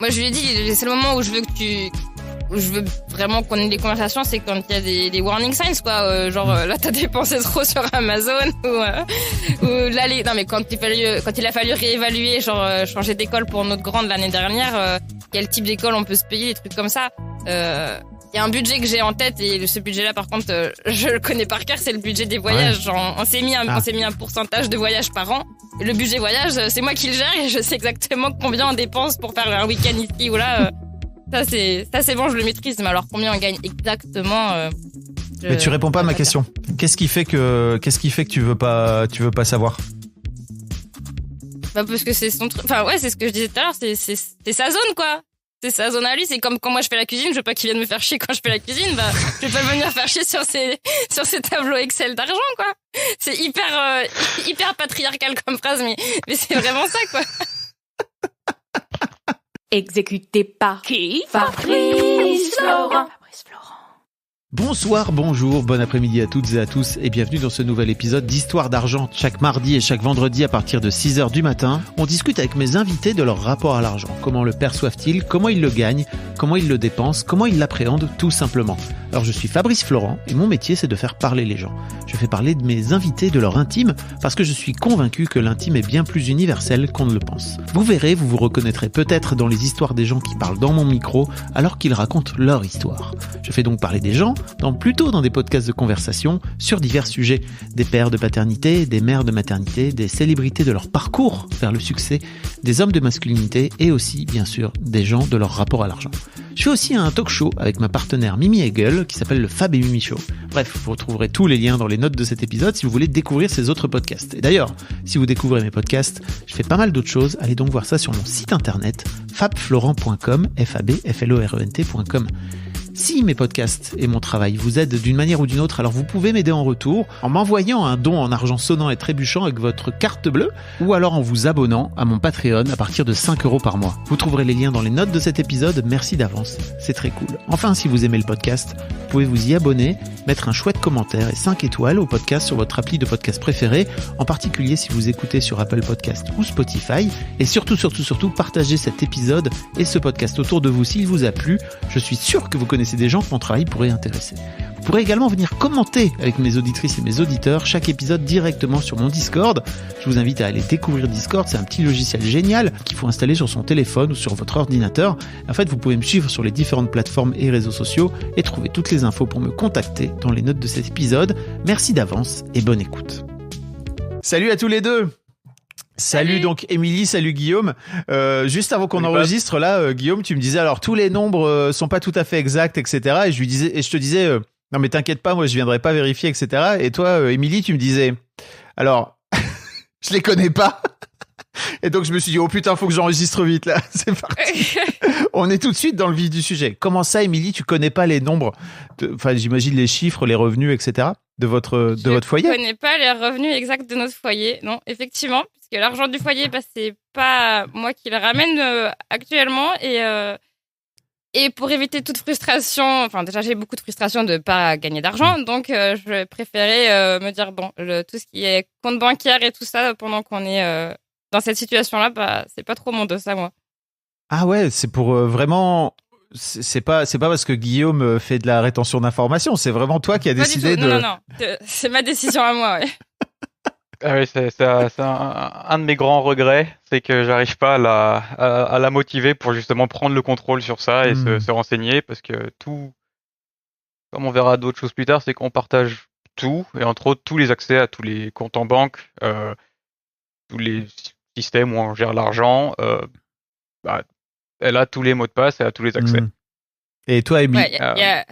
Moi, je lui ai dit, le seul moment où je veux vraiment qu'on ait des conversations, c'est quand il y a des warning signs, quoi. Là, t'as dépensé trop sur Amazon ou là, non, mais quand il a fallu réévaluer, changer d'école pour notre grande l'année dernière, quel type d'école on peut se payer, des trucs comme ça. Il y a un budget que j'ai en tête et ce budget-là, par contre, je le connais par cœur, c'est le budget des voyages. Ouais. On s'est mis un pourcentage de voyage par an. Et le budget voyage, c'est moi qui le gère et je sais exactement combien on dépense pour faire un week-end ici ou là. Ça c'est bon, je le maîtrise. Mais alors combien on gagne exactement Mais tu réponds pas à ma question. Qu'est-ce qui fait que tu veux pas savoir? Bah parce que c'est son truc. Enfin ouais, c'est ce que je disais tout à l'heure. C'est sa zone, quoi. C'est sa zone à lui. C'est comme quand moi je fais la cuisine. Je veux pas qu'il vienne me faire chier quand je fais la cuisine. Bah je vais pas venir faire chier sur ces tableaux Excel d'argent, quoi. C'est hyper patriarcal comme phrase, mais c'est vraiment ça, quoi. Exécuté par qui? Fabrice Florent. Bonsoir, bonjour, bon après-midi à toutes et à tous et bienvenue dans ce nouvel épisode d'Histoire d'argent. Chaque mardi et chaque vendredi à partir de 6h du matin, on discute avec mes invités de leur rapport à l'argent. Comment le perçoivent-ils? Comment ils le gagnent? Comment ils le dépensent? Comment ils l'appréhendent tout simplement? Alors je suis Fabrice Florent et mon métier c'est de faire parler les gens. Je fais parler de mes invités de leur intime parce que je suis convaincu que l'intime est bien plus universel qu'on ne le pense. Vous verrez, vous vous reconnaîtrez peut-être dans les histoires des gens qui parlent dans mon micro alors qu'ils racontent leur histoire. Je fais donc parler des gens plutôt dans des podcasts de conversation sur divers sujets, des pères de paternité, des mères de maternité, des célébrités de leur parcours vers le succès, des hommes de masculinité et aussi, bien sûr, des gens de leur rapport à l'argent. Je fais aussi un talk show avec ma partenaire Mimi Hegel qui s'appelle le Fab et Mimi Show. Bref, vous retrouverez tous les liens dans les notes de cet épisode si vous voulez découvrir ces autres podcasts. Et d'ailleurs, si vous découvrez mes podcasts, je fais pas mal d'autres choses. Allez donc voir ça sur mon site internet fabflorent.com, fabflorent.com. Si mes podcasts et mon travail vous aident d'une manière ou d'une autre, alors vous pouvez m'aider en retour en m'envoyant un don en argent sonnant et trébuchant avec votre carte bleue ou alors en vous abonnant à mon Patreon à partir de 5 € par mois. Vous trouverez les liens dans les notes de cet épisode, merci d'avance, c'est très cool. Enfin, si vous aimez le podcast, vous pouvez vous y abonner, mettre un chouette commentaire et 5 étoiles au podcast sur votre appli de podcast préféré, en particulier si vous écoutez sur Apple Podcast ou Spotify, et surtout, partagez cet épisode et ce podcast autour de vous s'il vous a plu. Je suis sûr que vous connaissez des gens que mon travail pourrait intéresser. Vous pourrez également venir commenter avec mes auditrices et mes auditeurs chaque épisode directement sur mon Discord. Je vous invite à aller découvrir Discord, c'est un petit logiciel génial qu'il faut installer sur son téléphone ou sur votre ordinateur. En fait, vous pouvez me suivre sur les différentes plateformes et réseaux sociaux et trouver toutes les infos pour me contacter dans les notes de cet épisode. Merci d'avance et bonne écoute. Salut à tous les deux. Salut donc Émilie, salut Guillaume. Juste avant qu'on enregistre là, Guillaume, tu me disais alors tous les nombres sont pas tout à fait exacts, etc. Et je te disais non mais t'inquiète pas, moi je viendrai pas vérifier, etc. Et toi, Émilie, tu me disais alors je les connais pas. Et donc je me suis dit oh putain, faut que j'enregistre vite là. C'est parti. On est tout de suite dans le vif du sujet. Comment ça, Émilie, tu connais pas les nombres, enfin j'imagine les chiffres, les revenus, etc. de votre foyer? Je connais pas les revenus exacts de notre foyer, non, effectivement, puisque l'argent du foyer, c'est pas moi qui le ramène actuellement et pour éviter toute frustration, enfin déjà j'ai beaucoup de frustration de pas gagner d'argent, donc je préférais me dire bon, tout ce qui est compte bancaire et tout ça pendant qu'on est dans cette situation-là, c'est pas trop mon dos à moi. Ah ouais, c'est pour vraiment. C'est pas parce que Guillaume fait de la rétention d'informations, c'est vraiment toi qui as décidé de. Non, c'est ma décision à moi, ouais. Ah oui, c'est un de mes grands regrets, c'est que j'arrive pas à la motiver pour justement prendre le contrôle sur ça et se renseigner, parce que tout, comme on verra d'autres choses plus tard, c'est qu'on partage tout, et entre autres tous les accès à tous les comptes en banque, tous les systèmes où on gère l'argent, elle a tous les mots de passe, elle a tous les accès. Et toi, Émilie? Il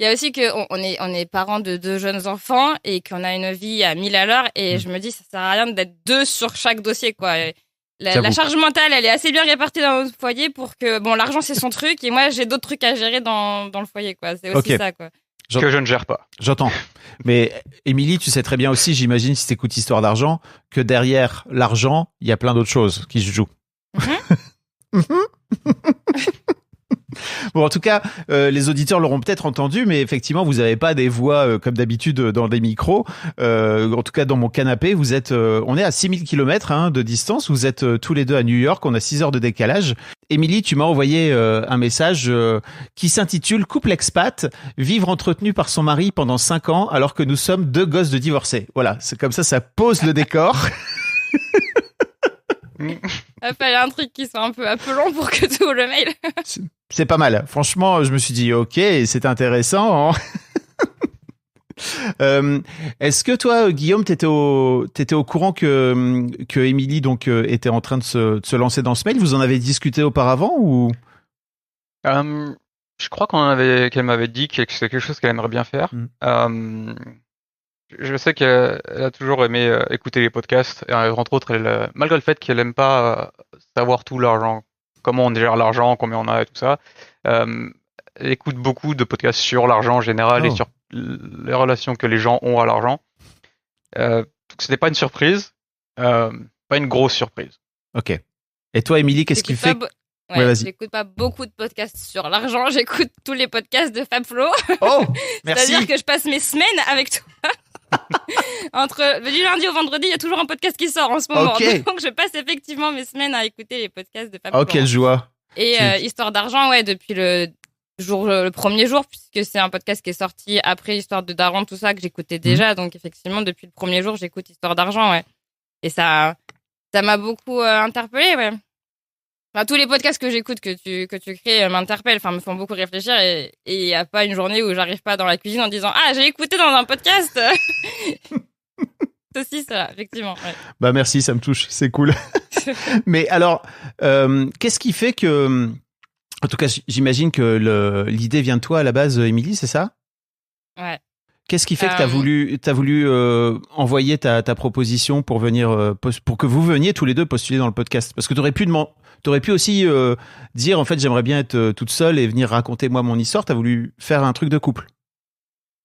y a aussi qu'on est parents de 2 jeunes enfants et qu'on a une vie à 1000 à l'heure et je me dis ça sert à rien d'être 2 sur chaque dossier, quoi. La charge mentale, elle est assez bien répartie dans notre foyer pour que, bon, l'argent c'est son truc et moi j'ai d'autres trucs à gérer dans le foyer, quoi. C'est aussi ça, quoi. Que je ne gère pas. J'entends. Mais Émilie, tu sais très bien aussi, j'imagine, si t'écoutes Histoire d'argent, que derrière l'argent, il y a plein d'autres choses qui se jouent. Bon, en tout cas, les auditeurs l'auront peut-être entendu, mais effectivement, vous n'avez pas des voix comme d'habitude dans des micros. En tout cas, dans mon canapé, vous êtes, on est à 6000 km de distance. Vous êtes tous les deux à New York. On a 6 heures de décalage. Émilie, tu m'as envoyé un message qui s'intitule Couple expat, vivre entretenu par son mari pendant 5 ans alors que nous sommes 2 gosses de divorcés. Voilà, c'est comme ça pose le décor. Il fallait un truc qui soit un peu appelant pour que tu ouvres le mail. C'est pas mal. Franchement, je me suis dit, ok, c'est intéressant. Est-ce que toi, Guillaume, t'étais au courant que Émilie donc était en train de se lancer dans ce mail? Vous en avez discuté auparavant ou? Je crois qu'elle m'avait dit que c'est quelque chose qu'elle aimerait bien faire. Je sais qu'elle a toujours aimé écouter les podcasts, et entre autres, malgré le fait qu'elle aime pas savoir tout l'argent, comment on gère l'argent, combien on a et tout ça, elle écoute beaucoup de podcasts sur l'argent en général et sur les relations que les gens ont à l'argent. Donc c'était pas une surprise, pas une grosse surprise. Ok. Et toi, Émilie, qu'est-ce qui fait j'écoute pas beaucoup de podcasts sur l'argent, j'écoute tous les podcasts de Fabflo. Oh, merci. C'est-à-dire que je passe mes semaines avec toi. Du lundi au vendredi, il y a toujours un podcast qui sort en ce moment. Okay. Donc je passe effectivement mes semaines à écouter les podcasts de Fabflo. Oh, quelle joie. Et Histoire d'argent, depuis le premier jour, puisque c'est un podcast qui est sorti après Histoire de Daron, tout ça, que j'écoutais déjà. Donc effectivement, depuis le premier jour, j'écoute Histoire d'argent, Et ça m'a beaucoup interpellée, Enfin, tous les podcasts que j'écoute, que tu crées, m'interpellent, me font beaucoup réfléchir, et il y a pas une journée où j'arrive pas dans la cuisine en disant « Ah, j'ai écouté dans un podcast !» Ceci, ça, effectivement. Ouais. Bah merci, ça me touche, c'est cool. Mais alors, qu'est-ce qui fait que... En tout cas, j'imagine que l'idée vient de toi à la base, Émilie, c'est ça? Ouais. Qu'est-ce qui fait que t'as voulu envoyer ta proposition pour venir pour que vous veniez tous les deux postuler dans le podcast? Parce que t'aurais pu aussi dire en fait j'aimerais bien être toute seule et venir raconter moi mon histoire. T'as voulu faire un truc de couple.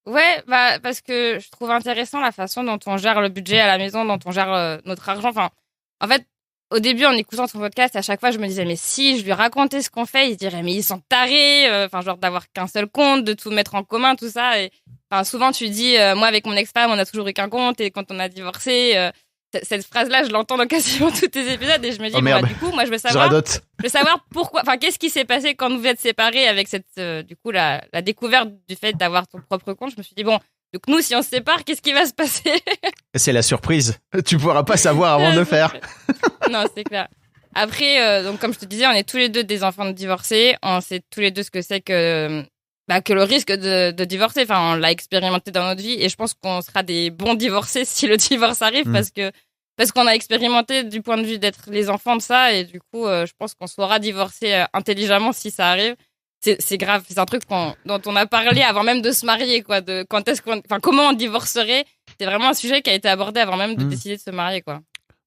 Ouais, parce que je trouve intéressant la façon dont on gère le budget à la maison, dont on gère notre argent. Enfin, en fait, au début, en écoutant ton podcast, à chaque fois, je me disais, mais si je lui racontais ce qu'on fait, il se dirait, mais ils sont tarés, genre d'avoir qu'un seul compte, de tout mettre en commun, tout ça. Et souvent, tu dis, moi, avec mon ex-femme, on a toujours eu qu'un compte, et quand on a divorcé, cette phrase-là, je l'entends dans quasiment tous tes épisodes, et je me dis, du coup, moi, je veux savoir pourquoi, qu'est-ce qui s'est passé quand vous êtes séparés avec cette, du coup, la découverte du fait d'avoir ton propre compte. Je me suis dit, bon, donc nous, si on se sépare, qu'est-ce qui va se passer? C'est la surprise. Tu pourras pas savoir avant de le faire. Non, c'est clair. Après, donc comme je te disais, on est tous les deux des enfants de divorcés. On sait tous les deux ce que c'est que le risque de divorcer. Enfin, on l'a expérimenté dans notre vie, et je pense qu'on sera des bons divorcés si le divorce arrive, parce qu'on a expérimenté du point de vue d'être les enfants de ça, et du coup, je pense qu'on saura divorcer intelligemment si ça arrive. C'est grave, c'est un truc dont on a parlé avant même de se marier, quoi. De comment on divorcerait. C'est vraiment un sujet qui a été abordé avant même de décider de se marier, quoi.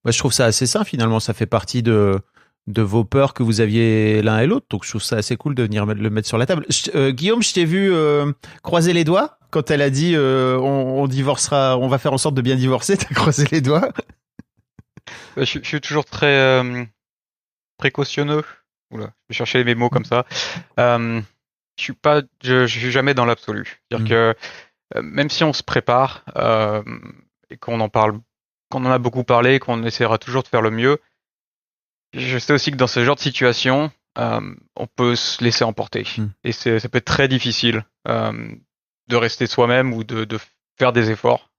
Ouais, je trouve ça assez sain finalement. Ça fait partie de vos peurs que vous aviez l'un et l'autre. Donc je trouve ça assez cool de venir le mettre sur la table. Guillaume, je t'ai vu croiser les doigts quand elle a dit on divorcera, on va faire en sorte de bien divorcer. T'as croisé les doigts. Je suis toujours très précautionneux. Oula, je vais chercher mes mots comme ça. Je suis jamais dans l'absolu. C'est-à-dire que même si on se prépare et qu'on en a beaucoup parlé, qu'on essaiera toujours de faire le mieux, je sais aussi que dans ce genre de situation, on peut se laisser emporter. Et ça peut être très difficile de rester soi-même ou de faire des efforts.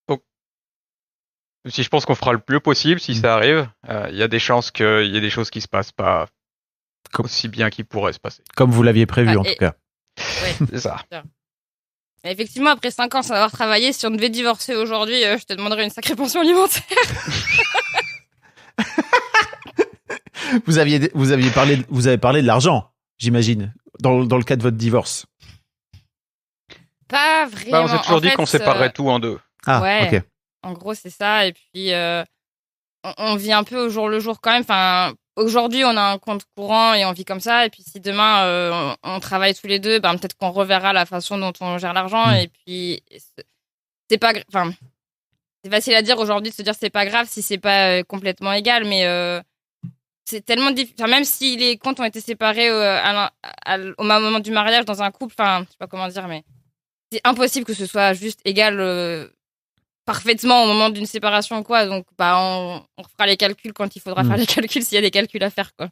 Donc, si je pense qu'on fera le plus possible, si ça arrive, il y a des chances qu'il y ait des choses qui se passent pas aussi bien qu'ils pourraient se passer. Comme vous l'aviez prévu, en tout cas. Ouais, c'est ça. Et effectivement, après 5 ans sans avoir travaillé, si on devait divorcer aujourd'hui, je te demanderais une sacrée pension alimentaire. Vous avez parlé de l'argent, j'imagine, dans le cas de votre divorce. Pas vraiment. On s'est toujours dit qu'on séparerait tout en deux. Ah, ouais, ok. En gros, c'est ça. Et puis, on vit un peu au jour le jour quand même. Enfin, aujourd'hui, on a un compte courant et on vit comme ça. Et puis, si demain, on travaille tous les deux, peut-être qu'on reverra la façon dont on gère l'argent. Et puis, c'est pas... Enfin, c'est facile à dire aujourd'hui de se dire c'est pas grave si c'est pas complètement égal. Mais c'est tellement difficile. Enfin, même si les comptes ont été séparés au moment du mariage dans un couple, enfin, je sais pas comment dire, mais c'est impossible que ce soit juste égal parfaitement au moment d'une séparation, quoi. Donc, on fera les calculs quand il faudra faire les calculs s'il y a des calculs à faire, quoi.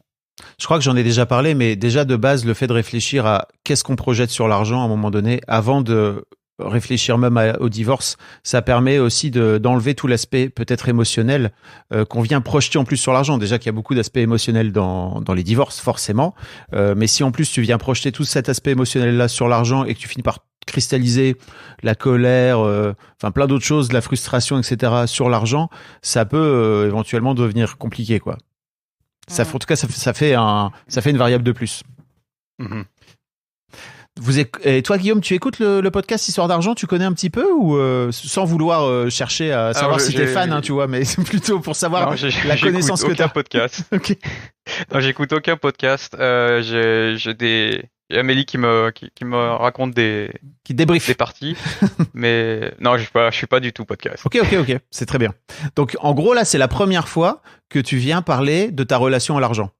Je crois que j'en ai déjà parlé, mais déjà de base, le fait de réfléchir à qu'est-ce qu'on projette sur l'argent à un moment donné, avant de réfléchir même au divorce, ça permet aussi d'enlever tout l'aspect peut-être émotionnel qu'on vient projeter en plus sur l'argent. Déjà qu'il y a beaucoup d'aspects émotionnels dans les divorces, forcément. Mais si en plus tu viens projeter tout cet aspect émotionnel-là sur l'argent et que tu finis par cristalliser la colère, enfin plein d'autres choses, la frustration, etc. sur l'argent, ça peut éventuellement devenir compliqué, quoi. En tout cas, ça fait une variable de plus. Mm-hmm. Et toi, Guillaume, tu écoutes le podcast Histoire d'argent, tu connais un petit peu ou sans vouloir chercher à savoir si t'es fan, hein, tu vois, mais c'est plutôt pour savoir la connaissance que t'as. Podcast. Okay. Non, j'écoute aucun podcast. J'ai Amélie qui me raconte des parties, mais non, je suis pas du tout podcast. Ok, c'est très bien. Donc en gros là, c'est la première fois que tu viens parler de ta relation à l'argent.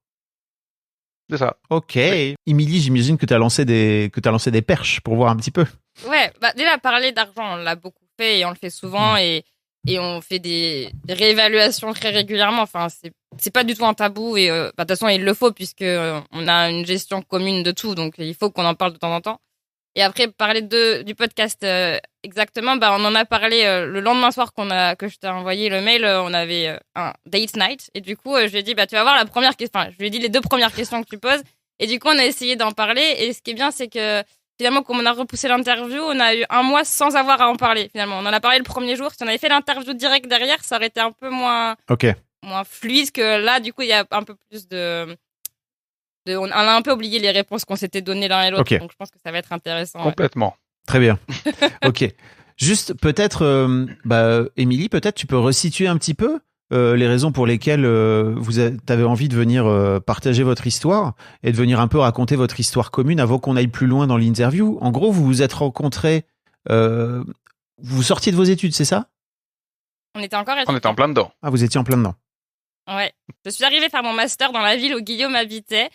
C'est ça. Ok. Oui. Émilie, j'imagine que tu as lancé des perches pour voir un petit peu. Ouais, déjà parler d'argent, on l'a beaucoup fait et on le fait souvent et on fait des réévaluations très régulièrement. Enfin, c'est pas du tout un tabou et de toute façon il le faut puisque on a une gestion commune de tout, donc il faut qu'on en parle de temps en temps. Et après parler du podcast exactement, on en a parlé le lendemain soir que je t'ai envoyé le mail. On avait un date night et du coup je lui ai dit tu vas voir la première question. Enfin, je lui ai dit les 2 premières questions que tu poses et du coup on a essayé d'en parler et ce qui est bien c'est que finalement, comme on a repoussé l'interview, on a eu 1 mois sans avoir à en parler. Finalement, on en a parlé le premier jour. Si on avait fait l'interview direct derrière, ça aurait été un peu moins fluide que là. Du coup, il y a un peu plus on a un peu oublié les réponses qu'on s'était données l'un et l'autre. Okay. Donc, je pense que ça va être intéressant. Complètement. Ouais. Très bien. Ok. Juste, peut-être, Émilie, peut-être tu peux resituer un petit peu les raisons pour lesquelles vous avez envie de venir partager votre histoire et de venir un peu raconter votre histoire commune avant qu'on aille plus loin dans l'interview. En gros, vous vous êtes rencontrés, vous sortiez de vos études, c'est ça ? On était encore étudiants. On était en plein dedans. Ah, vous étiez en plein dedans. Ouais. Je suis arrivée faire mon master dans la ville où Guillaume habitait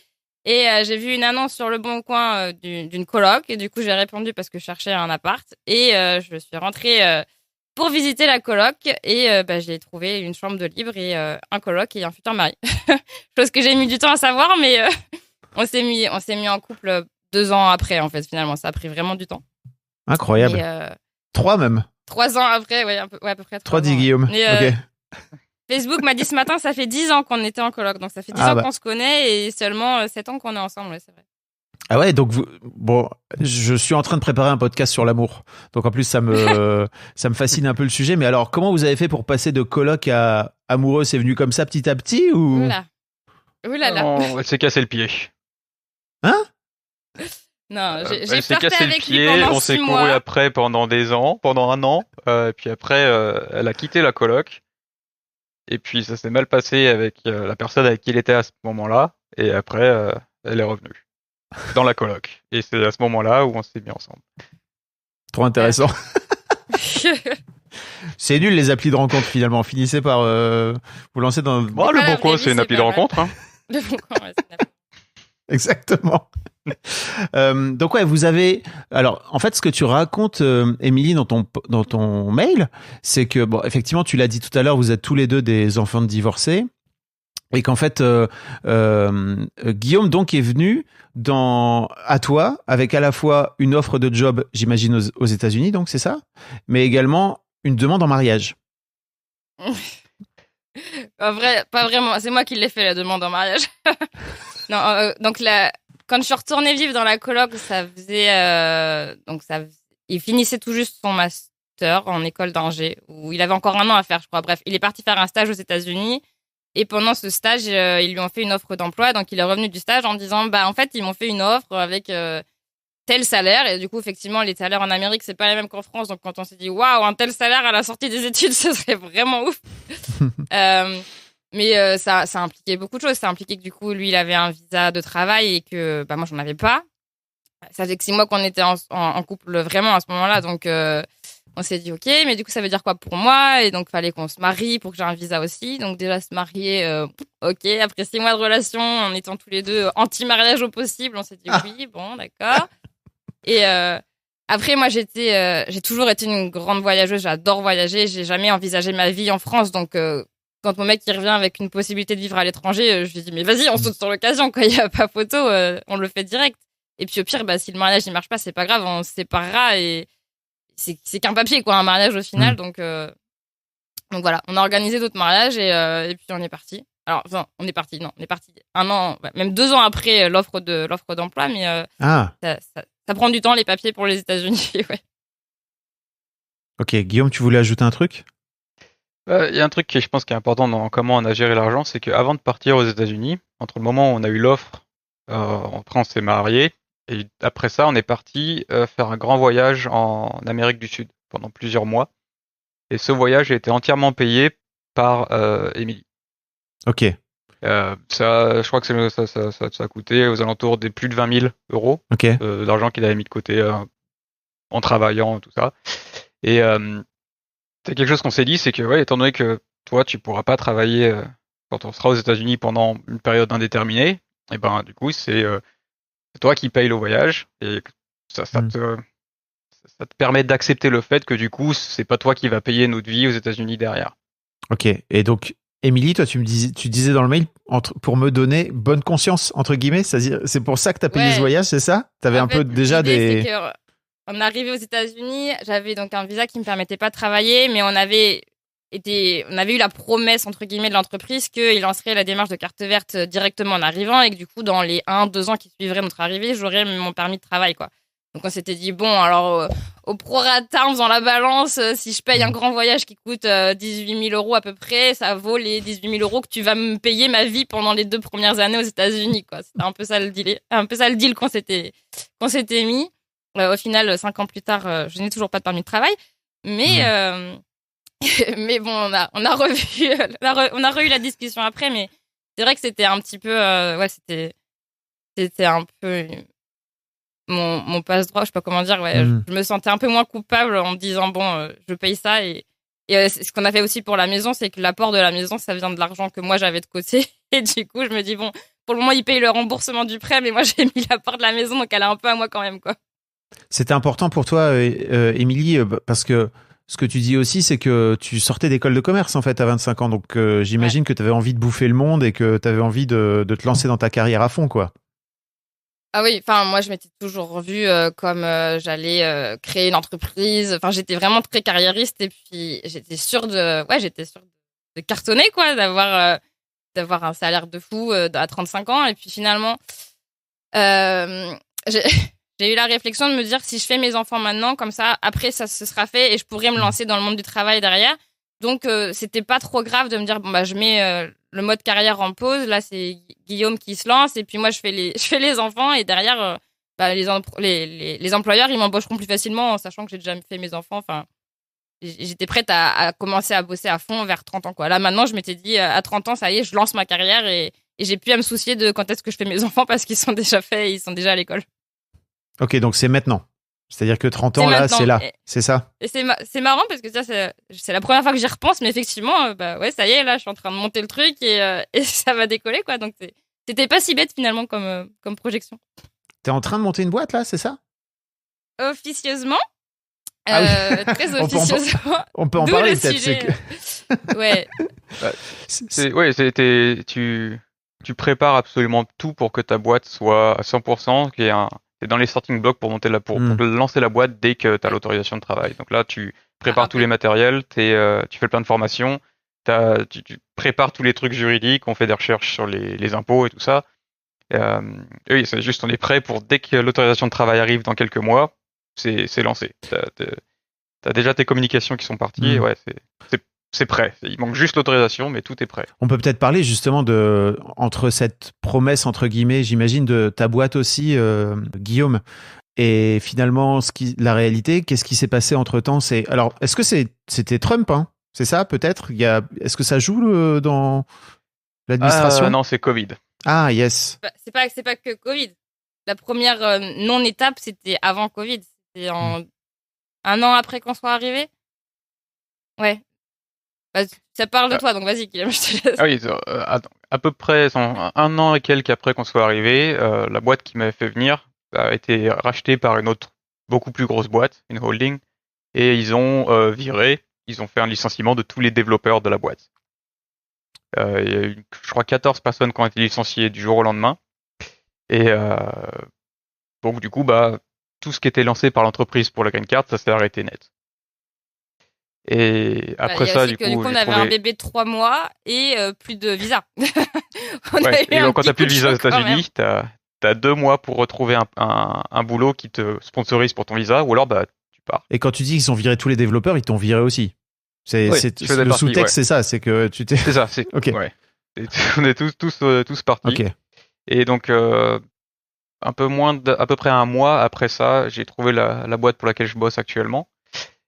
et j'ai vu une annonce sur Le Bon Coin d'une coloc et du coup j'ai répondu parce que je cherchais un appart et je suis rentrée pour visiter la coloc et j'ai trouvé une chambre de libre et un coloc et un futur mari. Chose que j'ai mis du temps à savoir, mais on s'est mis en couple 2 ans après en fait. Finalement, ça a pris vraiment du temps. Incroyable. 3 même. 3 ans après, ouais, à peu près. 3 dit Guillaume. Ok. Facebook m'a dit ce matin, ça fait 10 ans qu'on était en coloc, donc ça fait 10 ans qu'on se connaît et seulement 7 ans qu'on est ensemble, ouais, c'est vrai. Ah ouais, donc je suis en train de préparer un podcast sur l'amour. Donc en plus ça me fascine un peu le sujet. Mais alors, comment vous avez fait pour passer de coloc à amoureux ? C'est venu comme ça petit à petit ou ? Oulala. Elle s'est cassé le pied. Hein ? Non, j'ai elle s'est cassé le pied. On s'est couru après pendant 1 an. Puis après, elle a quitté la coloc. Et puis ça s'est mal passé avec la personne avec qui il était à ce moment-là. Et après, elle est revenue dans la coloc. Et c'est à ce moment-là où on s'est mis ensemble. Trop intéressant. C'est nul les applis de rencontre finalement. Finissez par vous lancer dans... Le Bon Coin, c'est une appli de rencontre. Hein. Le Bon Coin, ouais, c'est une appli. Exactement. Donc ouais, vous avez... Alors, en fait, ce que tu racontes, Émilie, dans ton mail, c'est que, effectivement, tu l'as dit tout à l'heure, vous êtes tous les 2 des enfants de divorcés. Et qu'en fait, Guillaume, donc, est venu à toi avec à la fois une offre de job, j'imagine, aux États-Unis, donc c'est ça, mais également une demande en mariage. Pas vraiment. C'est moi qui l'ai fait, la demande en mariage. Non, donc quand je suis retournée vivre dans la coloc, ça faisait... il finissait tout juste son master en école d'ingé, où il avait encore 1 an à faire, je crois. Bref, il est parti faire un stage aux États-Unis. Et pendant ce stage, ils lui ont fait une offre d'emploi. Donc, il est revenu du stage en disant, en fait, ils m'ont fait une offre avec tel salaire. Et du coup, effectivement, les salaires en Amérique, c'est pas les mêmes qu'en France. Donc, quand on s'est dit, waouh, un tel salaire à la sortie des études, ce serait vraiment ouf. Mais ça impliquait beaucoup de choses. Ça impliquait que du coup, lui, il avait un visa de travail et que moi, j'en avais pas. Ça fait que 6 mois qu'on était en couple vraiment à ce moment-là. Donc, On s'est dit ok, mais du coup ça veut dire quoi pour moi? Et donc fallait qu'on se marie pour que j'ai un visa aussi. Donc déjà se marier, ok. Après 6 mois de relation, en étant tous les deux anti-mariage au possible, on s'est dit oui, bon d'accord. Et après moi j'ai toujours été une grande voyageuse. J'adore voyager. J'ai jamais envisagé ma vie en France. Donc quand mon mec il revient avec une possibilité de vivre à l'étranger, je lui dis mais vas-y, on saute sur l'occasion quoi. Il y a pas photo, on le fait direct. Et puis au pire, si le mariage il marche pas, c'est pas grave, on se séparera et c'est qu'un papier quoi, un mariage au final. Donc voilà, on a organisé d'autres mariages et puis on est parti. Alors enfin, on est parti 1 an, même 2 ans après l'offre d'emploi, mais ça prend du temps les papiers pour les États-Unis. Ouais. Ok, Guillaume, tu voulais ajouter un truc? Il y a un truc qui je pense qui est important dans comment on a géré l'argent, c'est qu'avant de partir aux États-Unis, entre le moment où on a eu l'offre, après on s'est marié, et après ça on est parti faire un grand voyage en Amérique du Sud pendant plusieurs mois. Et ce voyage a été entièrement payé par Émilie. Ok. Je crois que ça a coûté aux alentours des plus de 20 000 euros d'argent qu'il avait mis de côté en travaillant, tout ça. Et c'est quelque chose qu'on s'est dit, c'est que, étant donné que toi, tu pourras pas travailler quand on sera aux États-Unis pendant une période indéterminée, et ben du coup, c'est toi qui payes le voyage et ça te permet d'accepter le fait que du coup, c'est pas toi qui va payer notre vie aux États-Unis derrière. Ok. Et donc, Émilie, toi, tu disais dans le mail pour me donner bonne conscience entre guillemets, c'est-à-dire c'est pour ça que t'as payé ce voyage, c'est ça? T'avais un peu déjà des. On est arrivé aux États-Unis, j'avais donc un visa qui me permettait pas de travailler, mais on avait eu la promesse entre guillemets de l'entreprise qu'il lancerait la démarche de carte verte directement en arrivant et que du coup dans les 1-2 ans qui suivraient notre arrivée, j'aurais mon permis de travail quoi. Donc on s'était dit bon alors au prorata en faisant la balance, si je paye un grand voyage qui coûte 18 000 euros à peu près, ça vaut les 18 000 euros que tu vas me payer ma vie pendant les 2 premières années aux États-Unis quoi. C'était un peu ça le deal qu'on s'était mis. Au final 5 ans plus tard, je n'ai toujours pas de permis de travail, mais mais bon on a revu la discussion après, mais c'est vrai que c'était un petit peu c'était un peu mon passe-droit, je sais pas comment dire, je me sentais un peu moins coupable en me disant bon je paye ça et ce qu'on a fait aussi pour la maison, c'est que l'apport de la maison ça vient de l'argent que moi j'avais de côté et du coup je me dis bon pour le moment ils payent le remboursement du prêt mais moi j'ai mis l'apport de la maison donc elle est un peu à moi quand même quoi. C'était important pour toi, Émilie, parce que ce que tu dis aussi, c'est que tu sortais d'école de commerce en fait à 25 ans, donc j'imagine que tu avais envie de bouffer le monde et que tu avais envie de te lancer dans ta carrière à fond, quoi. Ah oui, enfin moi je m'étais toujours vue comme j'allais créer une entreprise. Enfin j'étais vraiment très carriériste et puis j'étais sûre de cartonner quoi, d'avoir un salaire de fou à 35 ans et puis finalement j'ai eu la réflexion de me dire si je fais mes enfants maintenant comme ça après ça se sera fait et je pourrais me lancer dans le monde du travail derrière. Donc c'était pas trop grave de me dire bon je mets le mode carrière en pause. Là c'est Guillaume qui se lance et puis moi je fais les enfants et derrière les employeurs ils m'embaucheront plus facilement en sachant que j'ai déjà fait mes enfants. Enfin j'étais prête à commencer à bosser à fond vers 30 ans quoi. Là maintenant je m'étais dit à 30 ans ça y est je lance ma carrière et j'ai plus à me soucier de quand est-ce que je fais mes enfants parce qu'ils sont déjà faits, ils sont déjà à l'école. Ok, donc c'est maintenant. C'est-à-dire que 30 ans, là, c'est là. C'est ça. Et c'est marrant parce que ça, c'est la première fois que j'y repense, mais effectivement, ça y est, là, je suis en train de monter le truc et ça va décoller, quoi. Donc, c'était pas si bête, finalement, comme projection. T'es en train de monter une boîte, là, c'est ça? Officieusement. Oui. Très officieusement. On peut en parler, peut-être. Ouais. Tu prépares absolument tout pour que ta boîte soit à 100%, t'es dans les starting blocks pour pour lancer la boîte dès que tu as l'autorisation de travail. Donc là, tu prépares tous les matériels, tu fais le plan de formation, tu prépares tous les trucs juridiques, on fait des recherches sur les impôts et tout ça. Oui, c'est juste, on est prêt pour dès que l'autorisation de travail arrive dans quelques mois, c'est lancé. T'as déjà tes communications qui sont parties, et ouais, c'est prêt. Il manque juste l'autorisation, mais tout est prêt. On peut peut-être parler justement entre cette promesse, entre guillemets, j'imagine, de ta boîte aussi, Guillaume, et finalement, la réalité, qu'est-ce qui s'est passé entre-temps? Alors, est-ce que c'était Trump, hein? C'est ça, peut-être? Est-ce que ça joue dans l'administration? Non, c'est Covid. Ah, yes. C'est pas que Covid. La première non-étape, c'était avant Covid. C'était en Un an après qu'on soit arrivé. Ouais. Bah, ça parle de toi, donc vas-y, Guillaume, je te laisse. Ah oui, à peu près un an et quelques après qu'on soit arrivé, la boîte qui m'avait fait venir a été rachetée par une autre, beaucoup plus grosse boîte, une holding, et ils ont ils ont fait un licenciement de tous les développeurs de la boîte. Il y a eu, je crois, 14 personnes qui ont été licenciées du jour au lendemain. Et donc du coup, tout ce qui était lancé par l'entreprise pour la green card, ça s'est arrêté net. Et après ça, du coup, on avait un bébé de 3 mois et plus de visa. Et donc, quand t'as plus de visa aux États-Unis, t'as 2 mois pour retrouver un boulot qui te sponsorise pour ton visa, ou alors tu pars. Et quand tu dis qu'ils ont viré tous les développeurs, ils t'ont viré aussi. Le sous-texte, c'est ça, c'est que tu t'es. C'est ça, c'est. Ok. Ouais. On est tous partis. Ok. Et donc, à peu près un mois après ça, j'ai trouvé la boîte pour laquelle je bosse actuellement.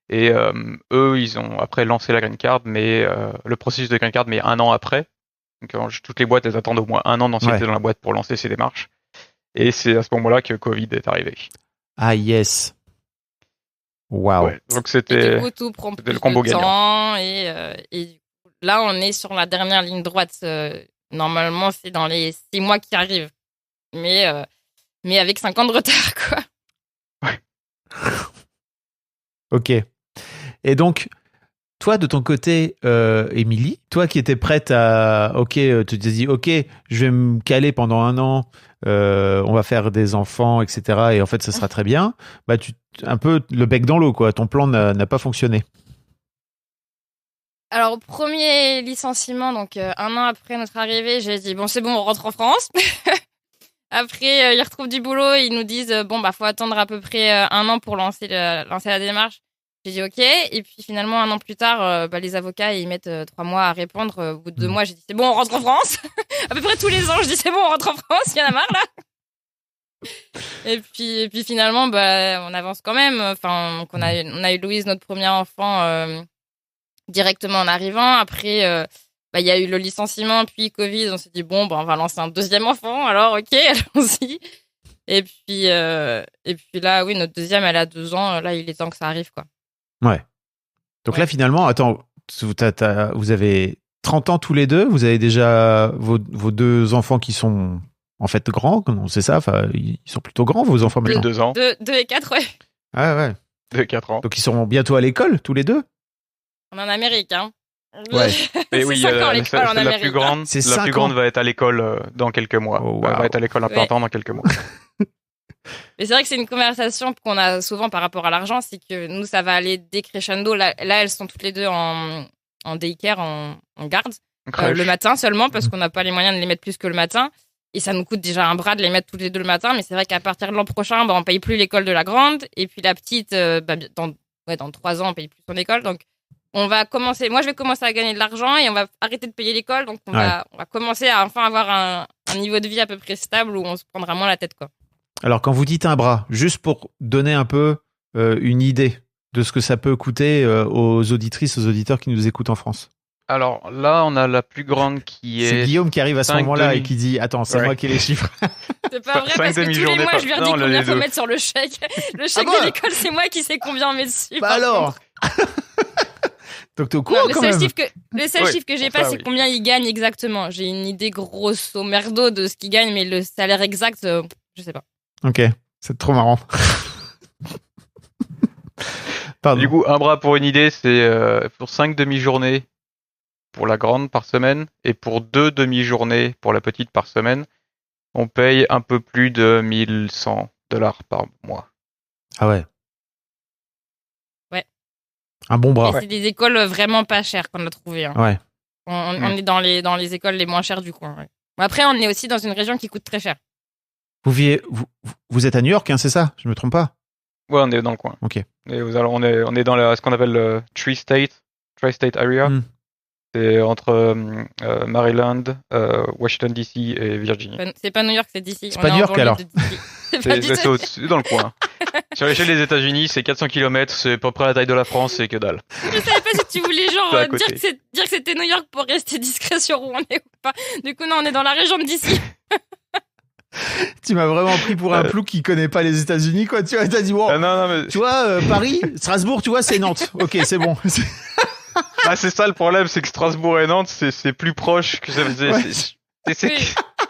Et eux, ils ont après lancé la green card, mais le processus de green card, mais 1 an après. Donc, toutes les boîtes, elles attendent au moins 1 an d'ancienneté dans la boîte pour lancer ces démarches. Et c'est à ce moment-là que Covid est arrivé. Ah yes. Waouh. Ouais, donc c'était tout prend plus le combo de temps et là, on est sur la dernière ligne droite. Normalement, c'est dans les 6 mois qui arrivent. Mais avec 5 ans de retard, quoi. Ouais. Ok. Et donc, toi, de ton côté, Émilie, toi qui étais prête à... Ok, tu t'es dit, ok, je vais me caler pendant 1 an, on va faire des enfants, etc. Et en fait, ça sera très bien. Un peu le bec dans l'eau, quoi. Ton plan n'a pas fonctionné. Alors, premier licenciement, donc 1 an après notre arrivée, j'ai dit, bon, c'est bon, on rentre en France. Après, ils retrouvent du boulot, ils nous disent, faut attendre à peu près 1 an pour lancer la démarche. J'ai dit ok, et puis finalement 1 an plus tard, les avocats ils mettent 3 mois à répondre. Au bout de 2 mois, j'ai dit c'est bon, on rentre en France. À peu près tous les ans, je dis c'est bon, on rentre en France. Il y en a marre là. Et puis finalement, on avance quand même. Enfin, donc on a eu Louise, notre premier enfant, directement en arrivant. Après, il y a eu le licenciement, puis Covid. On s'est dit on va lancer un 2e enfant. Alors ok, allons-y. Et puis là, oui, notre deuxième, elle a 2 ans. Là, il est temps que ça arrive, quoi. Ouais. Donc là, finalement, attends, vous avez 30 ans tous les deux, vous avez déjà vos 2 enfants qui sont en fait grands, c'est ça, enfin, ils sont plutôt grands, vos enfants maintenant. 2 ans. 2 et 4, ouais. Ah ouais. 2 et 4 ans. Donc ils seront bientôt à l'école, tous les deux. On est en Amérique, hein. Ouais. Et oui, la plus grande va être à l'école dans quelques mois. Oh, wow. Elle va être à l'école à plein temps dans quelques mois. Mais c'est vrai que c'est une conversation qu'on a souvent par rapport à l'argent, c'est que nous, ça va aller décrescendo. Là, elles sont toutes les deux en daycare, en garde, le matin seulement, parce qu'on n'a pas les moyens de les mettre plus que le matin. Et ça nous coûte déjà un bras de les mettre toutes les deux le matin. Mais c'est vrai qu'à partir de l'an prochain, on paye plus l'école de la grande. Et puis la petite, dans 3 ans, on paye plus son école. Donc, on va commencer. Moi, je vais commencer à gagner de l'argent et on va arrêter de payer l'école. Donc, on va commencer à enfin avoir un niveau de vie à peu près stable où on se prendra moins la tête, quoi. Alors, quand vous dites un bras, juste pour donner un peu une idée de ce que ça peut coûter aux auditrices, aux auditeurs qui nous écoutent en France. Alors là, on a la plus grande qui est... C'est Guillaume qui arrive à ce moment-là et qui dit « Attends, c'est moi qui ai les chiffres. » C'est pas vrai parce que tous les mois, je lui redis combien il faut mettre sur le chèque. Le chèque de l'école, c'est moi qui sais combien on met dessus. Alors Donc t'es au courant quand même. Le seul chiffre que j'ai pas, c'est combien il gagne exactement. J'ai une idée grosso merdo de ce qu'il gagne, mais le salaire exact, je sais pas. Ok, c'est trop marrant. Pardon. Du coup, un bras pour une idée, c'est pour 5 demi-journées pour la grande par semaine et pour 2 demi-journées pour la petite par semaine, on paye un peu plus de $1,100 par mois. Ah ouais. Ouais. Un bon bras. Et c'est des écoles vraiment pas chères qu'on a trouvées. Hein. Ouais. On est dans les écoles les moins chères du coin. Ouais. Après, on est aussi dans une région qui coûte très cher. Vous êtes à New York, hein, c'est ça? Je me trompe pas? Ouais, on est dans le coin. Ok. Et on est dans ce qu'on appelle le Tri-State Area. C'est entre Maryland, Washington DC et Virginie. C'est pas New York, c'est DC. C'est pas New York alors. C'est dans le coin. Sur l'échelle des États-Unis, c'est 400 km, c'est à peu près la taille de la France, c'est que dalle. Je savais pas si tu voulais dire que c'était New York pour rester discret sur où on est ou pas. Du coup, non, on est dans la région de DC. Tu m'as vraiment pris pour un plouc qui connaît pas les États-Unis, quoi. Tu vois, t'as dit, bon, non, mais... tu vois, Paris, Strasbourg, tu vois, c'est Nantes. Ok, c'est bon. Ah, c'est ça le problème, c'est que Strasbourg et Nantes, c'est plus proche que Ouais. c'est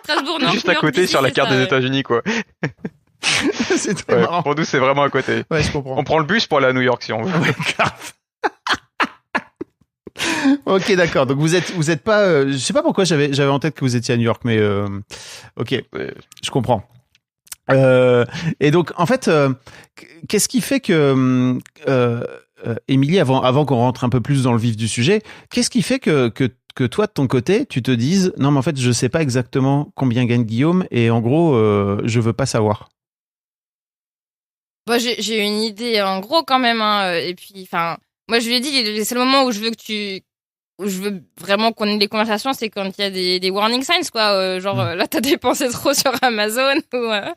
Strasbourg, juste New à York, côté DC, sur la c'est carte ça, des ouais. États-Unis, quoi. C'est très Ouais, marrant. pour nous, c'est vraiment à côté. Ouais, je comprends. On prend le bus pour aller à New York si on veut. Ouais, grave. Ok, d'accord. Donc vous êtes pas. Je sais pas pourquoi j'avais en tête que vous étiez à New York, mais ok, je comprends. Et donc en fait, qu'est-ce qui fait que Émilie, avant qu'on rentre un peu plus dans le vif du sujet, qu'est-ce qui fait que toi de ton côté, tu te dises non mais en fait je sais pas exactement combien gagne Guillaume et en gros je veux pas savoir. Bon, j'ai une idée en gros quand même, hein. Et puis, enfin, moi je lui ai dit, le seul moment où où je veux vraiment qu'on ait des conversations, c'est quand il y a des warning signs, quoi. Là, t'as dépensé trop sur Amazon ou là,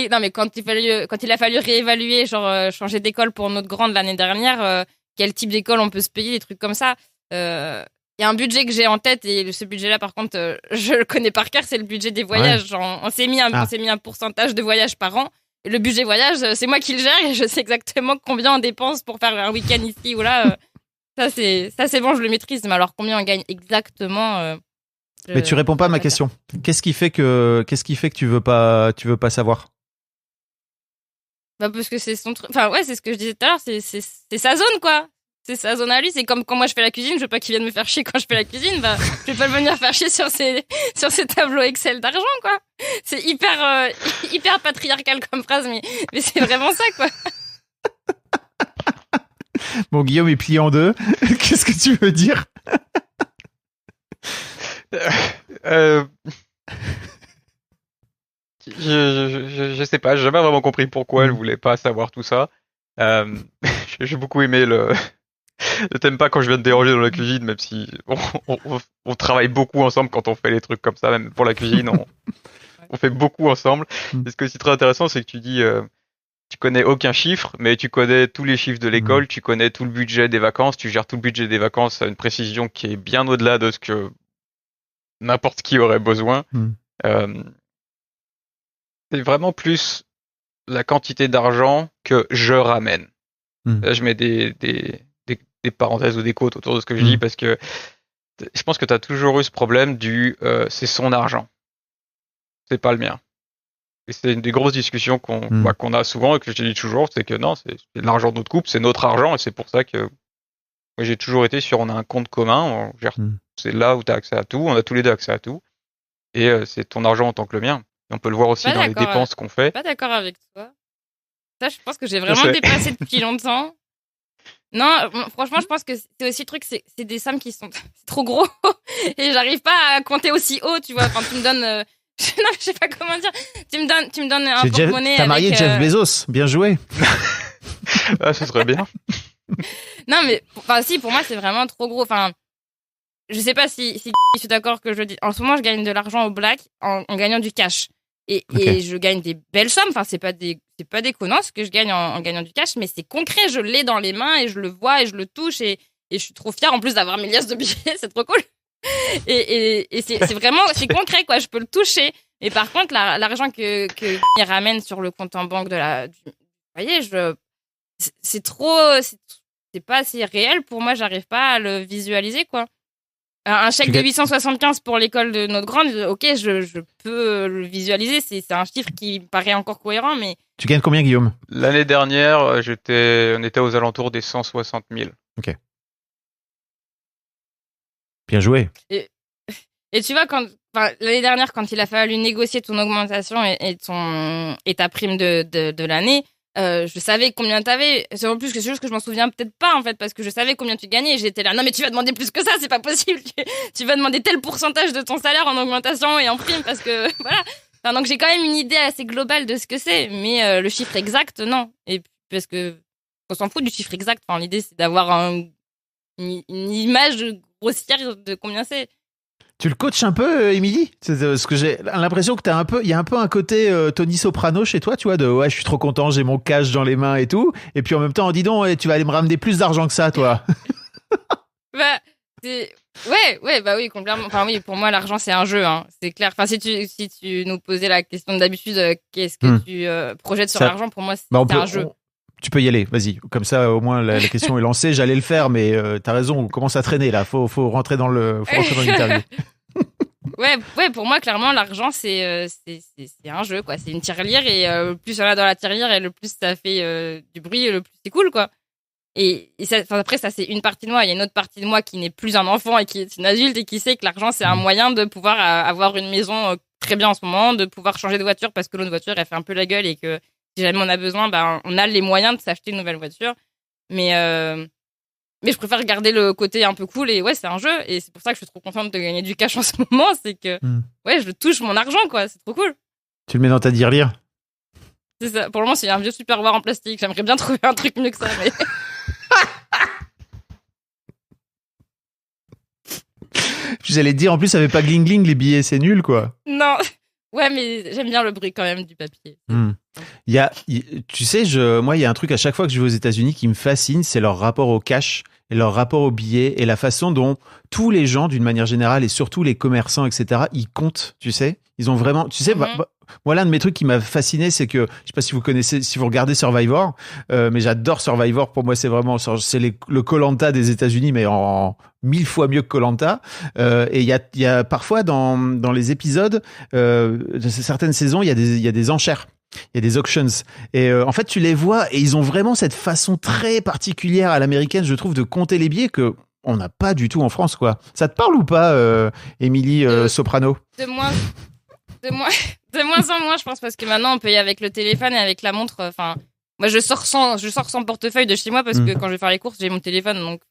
non, mais quand il a fallu réévaluer, changer d'école pour notre grande l'année dernière, quel type d'école on peut se payer, des trucs comme ça. Il y a un budget que j'ai en tête et ce budget-là, par contre, je le connais par cœur, c'est le budget des voyages. Ouais. Genre, on s'est mis un pourcentage de voyages par an. Et le budget voyage, c'est moi qui le gère et je sais exactement combien on dépense pour faire un week-end ici ou là. Ça, c'est bon, je le maîtrise. Mais alors, combien on gagne exactement Mais tu réponds pas à ma question. Qu'est-ce qui fait que tu veux pas savoir? Bah, parce que c'est son truc. Enfin, ouais, c'est ce que je disais tout à l'heure. C'est sa zone, quoi. C'est sa zone à lui. C'est comme quand moi je fais la cuisine. Je veux pas qu'il vienne me faire chier quand je fais la cuisine. Bah, je vais pas le venir faire chier sur ses tableaux Excel d'argent, quoi. C'est hyper patriarcal comme phrase, mais c'est vraiment ça, quoi. Bon, Guillaume est plié en deux. Qu'est-ce que tu veux dire? Je sais pas, j'ai jamais vraiment compris pourquoi elle voulait pas savoir tout ça. J'ai beaucoup aimé ne t'aime pas quand je viens te déranger dans la cuisine, même si on travaille beaucoup ensemble quand on fait les trucs comme ça, même pour la cuisine, on fait beaucoup ensemble. Et ce qui est aussi très intéressant, c'est que tu dis, tu connais aucun chiffre, mais tu connais tous les chiffres de l'école, tu connais tout le budget des vacances, tu gères tout le budget des vacances à une précision qui est bien au-delà de ce que n'importe qui aurait besoin. C'est vraiment plus la quantité d'argent que je ramène. Là, je mets des parenthèses ou des quotes autour de ce que je dis parce que je pense que tu as toujours eu ce problème c'est son argent. C'est pas le mien. Et c'est une des grosses discussions qu'on a souvent et que je te dis toujours, c'est que non, c'est l'argent de notre couple, c'est notre argent et c'est pour ça que moi j'ai toujours été on a un compte commun, c'est là où tu as accès à tout, on a tous les deux accès à tout et c'est ton argent en tant que le mien. Et on peut le voir aussi dans les dépenses qu'on fait. Je suis pas d'accord avec toi. Ça, je pense que j'ai vraiment dépassé depuis longtemps. Non, franchement, je pense que c'est aussi le truc, c'est des sommes qui sont trop gros et j'arrive pas à compter aussi haut, tu vois. Quand tu me donnes, non, je sais pas comment dire. Tu me donnes un porte-monnaie. T'as marié Jeff Bezos, bien joué. Ah, ce serait bien. Non, mais si, pour moi, c'est vraiment trop gros. Enfin, je sais pas si je suis d'accord que je dis. En ce moment, je gagne de l'argent au black en gagnant du cash. Et je gagne des belles sommes. Enfin, c'est pas des connasses que je gagne en gagnant du cash, mais c'est concret. Je l'ai dans les mains et je le vois et je le touche et je suis trop fière en plus d'avoir mes liasses de billets. C'est trop cool. Et c'est vraiment, c'est concret, quoi. Je peux le toucher. Et par contre, l'argent que il ramène sur le compte en banque du voyez, c'est trop, c'est pas assez réel pour moi. J'arrive pas à le visualiser, quoi. Un chèque de 875 pour l'école de notre grande, ok, je peux le visualiser, c'est un chiffre qui me paraît encore cohérent, mais... Tu gagnes combien, Guillaume? L'année dernière, on était aux alentours des 160 000. Ok. Bien joué. Et tu vois, l'année dernière, quand il a fallu négocier ton augmentation et ta prime de l'année, je savais combien t'avais. C'est en plus que c'est juste que je m'en souviens peut-être pas, en fait, parce que je savais combien tu gagnais et j'étais là. Non, mais tu vas demander plus que ça, c'est pas possible. Tu vas demander tel pourcentage de ton salaire en augmentation et en prime parce que, voilà. Enfin, donc j'ai quand même une idée assez globale de ce que c'est, mais le chiffre exact, non. Et parce que, on s'en fout du chiffre exact. Enfin, l'idée, c'est d'avoir une image grossière de combien c'est. Tu le coaches un peu, Émilie? C'est ce que j'ai l'impression que il y a un peu un côté Tony Soprano chez toi, tu vois, ouais, je suis trop content, j'ai mon cash dans les mains et tout. Et puis en même temps, dis donc, tu vas aller me ramener plus d'argent que ça, toi. Ouais, bah oui, complètement. Enfin oui, pour moi, l'argent, c'est un jeu, hein. C'est clair. Enfin, si tu nous posais la question d'habitude, qu'est-ce que tu projettes sur l'argent, pour moi, c'est un jeu. Tu peux y aller, vas-y. Comme ça, au moins, la question est lancée. J'allais le faire, mais t'as raison, on commence à traîner, là. Faut rentrer dans l'interview. Ouais, pour moi, clairement, l'argent, c'est un jeu, quoi. C'est une tirelire, et le plus on a dans la tirelire, et le plus ça fait du bruit, et le plus c'est cool, quoi. Et ça, après, ça, c'est une partie de moi. Il y a une autre partie de moi qui n'est plus un enfant et qui est une adulte et qui sait que l'argent, c'est un moyen de pouvoir avoir une maison très bien en ce moment, de pouvoir changer de voiture parce que l'autre voiture, elle fait un peu la gueule et que si jamais on a besoin, ben, on a les moyens de s'acheter une nouvelle voiture. Mais je préfère garder le côté un peu cool, et ouais, c'est un jeu. Et c'est pour ça que je suis trop contente de gagner du cash en ce moment. C'est que, ouais, je touche mon argent, quoi. C'est trop cool. Tu le mets dans ta tirelire? C'est ça. Pour le moment, c'est un vieux Superware en plastique. J'aimerais bien trouver un truc mieux que ça, mais... J'allais te dire, en plus, ça fait pas gling gling les billets, c'est nul, quoi. Non. Ouais, mais j'aime bien le bruit quand même du papier. Tu sais, moi, il y a un truc à chaque fois que je vais aux États-Unis qui me fascine, c'est leur rapport au cash et leur rapport au billet et la façon dont tous les gens, d'une manière générale, et surtout les commerçants, etc., ils comptent, tu sais. Ils ont vraiment, tu sais, moi, l'un de mes trucs qui m'a fasciné, c'est que, je sais pas si vous connaissez, si vous regardez Survivor, mais j'adore Survivor. Pour moi, c'est vraiment, c'est le Koh-Lanta des États-Unis, mais en 1000 fois mieux que Koh-Lanta. Et il y a parfois dans les épisodes de certaines saisons, il y a des enchères. Il y a des auctions. Et en fait, tu les vois et ils ont vraiment cette façon très particulière à l'américaine, je trouve, de compter les billets que on n'a pas du tout en France, quoi. Ça te parle ou pas, Émilie Soprano? De moins en moins, je pense, parce que maintenant on paye avec le téléphone et avec la montre. Enfin, moi je sors sans portefeuille de chez moi parce que quand je vais faire les courses, j'ai mon téléphone. Donc,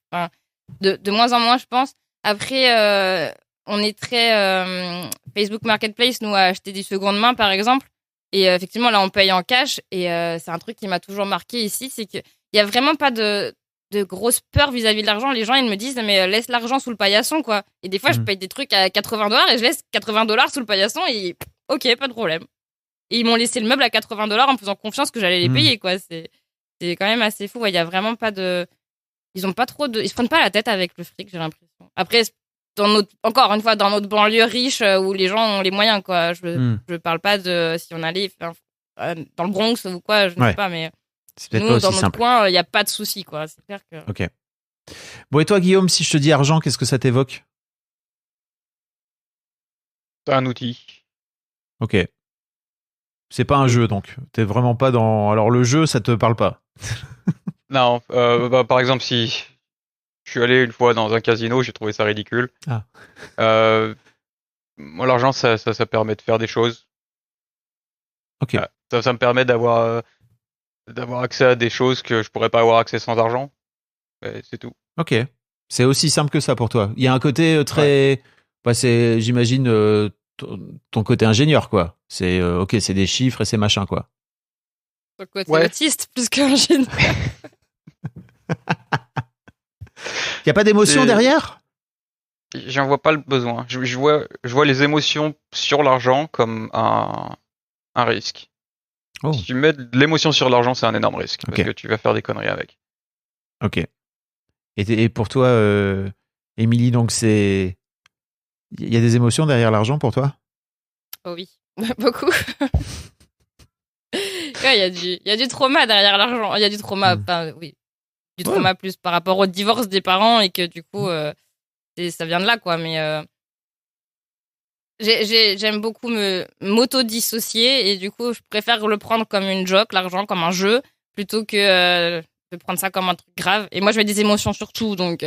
de moins en moins, je pense. Après, on est très Facebook Marketplace, nous, à acheter des secondes mains, par exemple. Et effectivement, là, on paye en cash. Et c'est un truc qui m'a toujours marqué ici, c'est qu'il y a vraiment pas de grosse peur vis-à-vis de l'argent. Les gens, ils me disent, mais laisse l'argent sous le paillasson, quoi. Et des fois, je paye des trucs à $80 et je laisse $80 sous le paillasson et ok, pas de problème. Et ils m'ont laissé le meuble à $80 en me faisant confiance que j'allais les payer, quoi. C'est quand même assez fou. Il y a vraiment pas de... Ils se prennent pas la tête avec le fric, j'ai l'impression. Après, encore une fois, dans notre banlieue riche où les gens ont les moyens, quoi. Je parle pas de si on allait dans le Bronx ou quoi, je ne sais pas, mais nous, pas dans notre coin, il n'y a pas de souci, quoi. C'est clair que... Ok. Bon, et toi, Guillaume, si je te dis argent, qu'est-ce que ça t'évoque? C'est un outil. Ok. C'est pas un jeu, donc. T'es vraiment pas dans... Alors, le jeu, ça te parle pas? Non, par exemple, si je suis allé une fois dans un casino, j'ai trouvé ça ridicule. Moi, l'argent, ça permet de faire des choses. Ok. Ça me permet d'avoir accès à des choses que je pourrais pas avoir accès sans argent. C'est tout. Ok. C'est aussi simple que ça pour toi. Il y a un côté très... Ouais. Bah, c'est, j'imagine, ton côté ingénieur, quoi. C'est ok, c'est des chiffres et c'est machin, quoi. Ton côté autiste plus qu'ingénieur. Il n'y a pas d'émotion derrière? J'en vois pas le besoin. Je vois les émotions sur l'argent comme un risque. Oh. Si tu mets de l'émotion sur l'argent, c'est un énorme risque. Parce que tu vas faire des conneries avec. Ok. Et pour toi, Émilie, donc c'est... Il y a des émotions derrière l'argent pour toi? Oh oui, beaucoup. Il y a du trauma derrière l'argent. Il y a du trauma, oui. Du trauma plus par rapport au divorce des parents et que du coup, ça vient de là, quoi. Mais j'aime beaucoup m'auto-dissocier et du coup, je préfère le prendre comme une joke, l'argent, comme un jeu, plutôt que de prendre ça comme un truc grave. Et moi, je mets des émotions sur tout, donc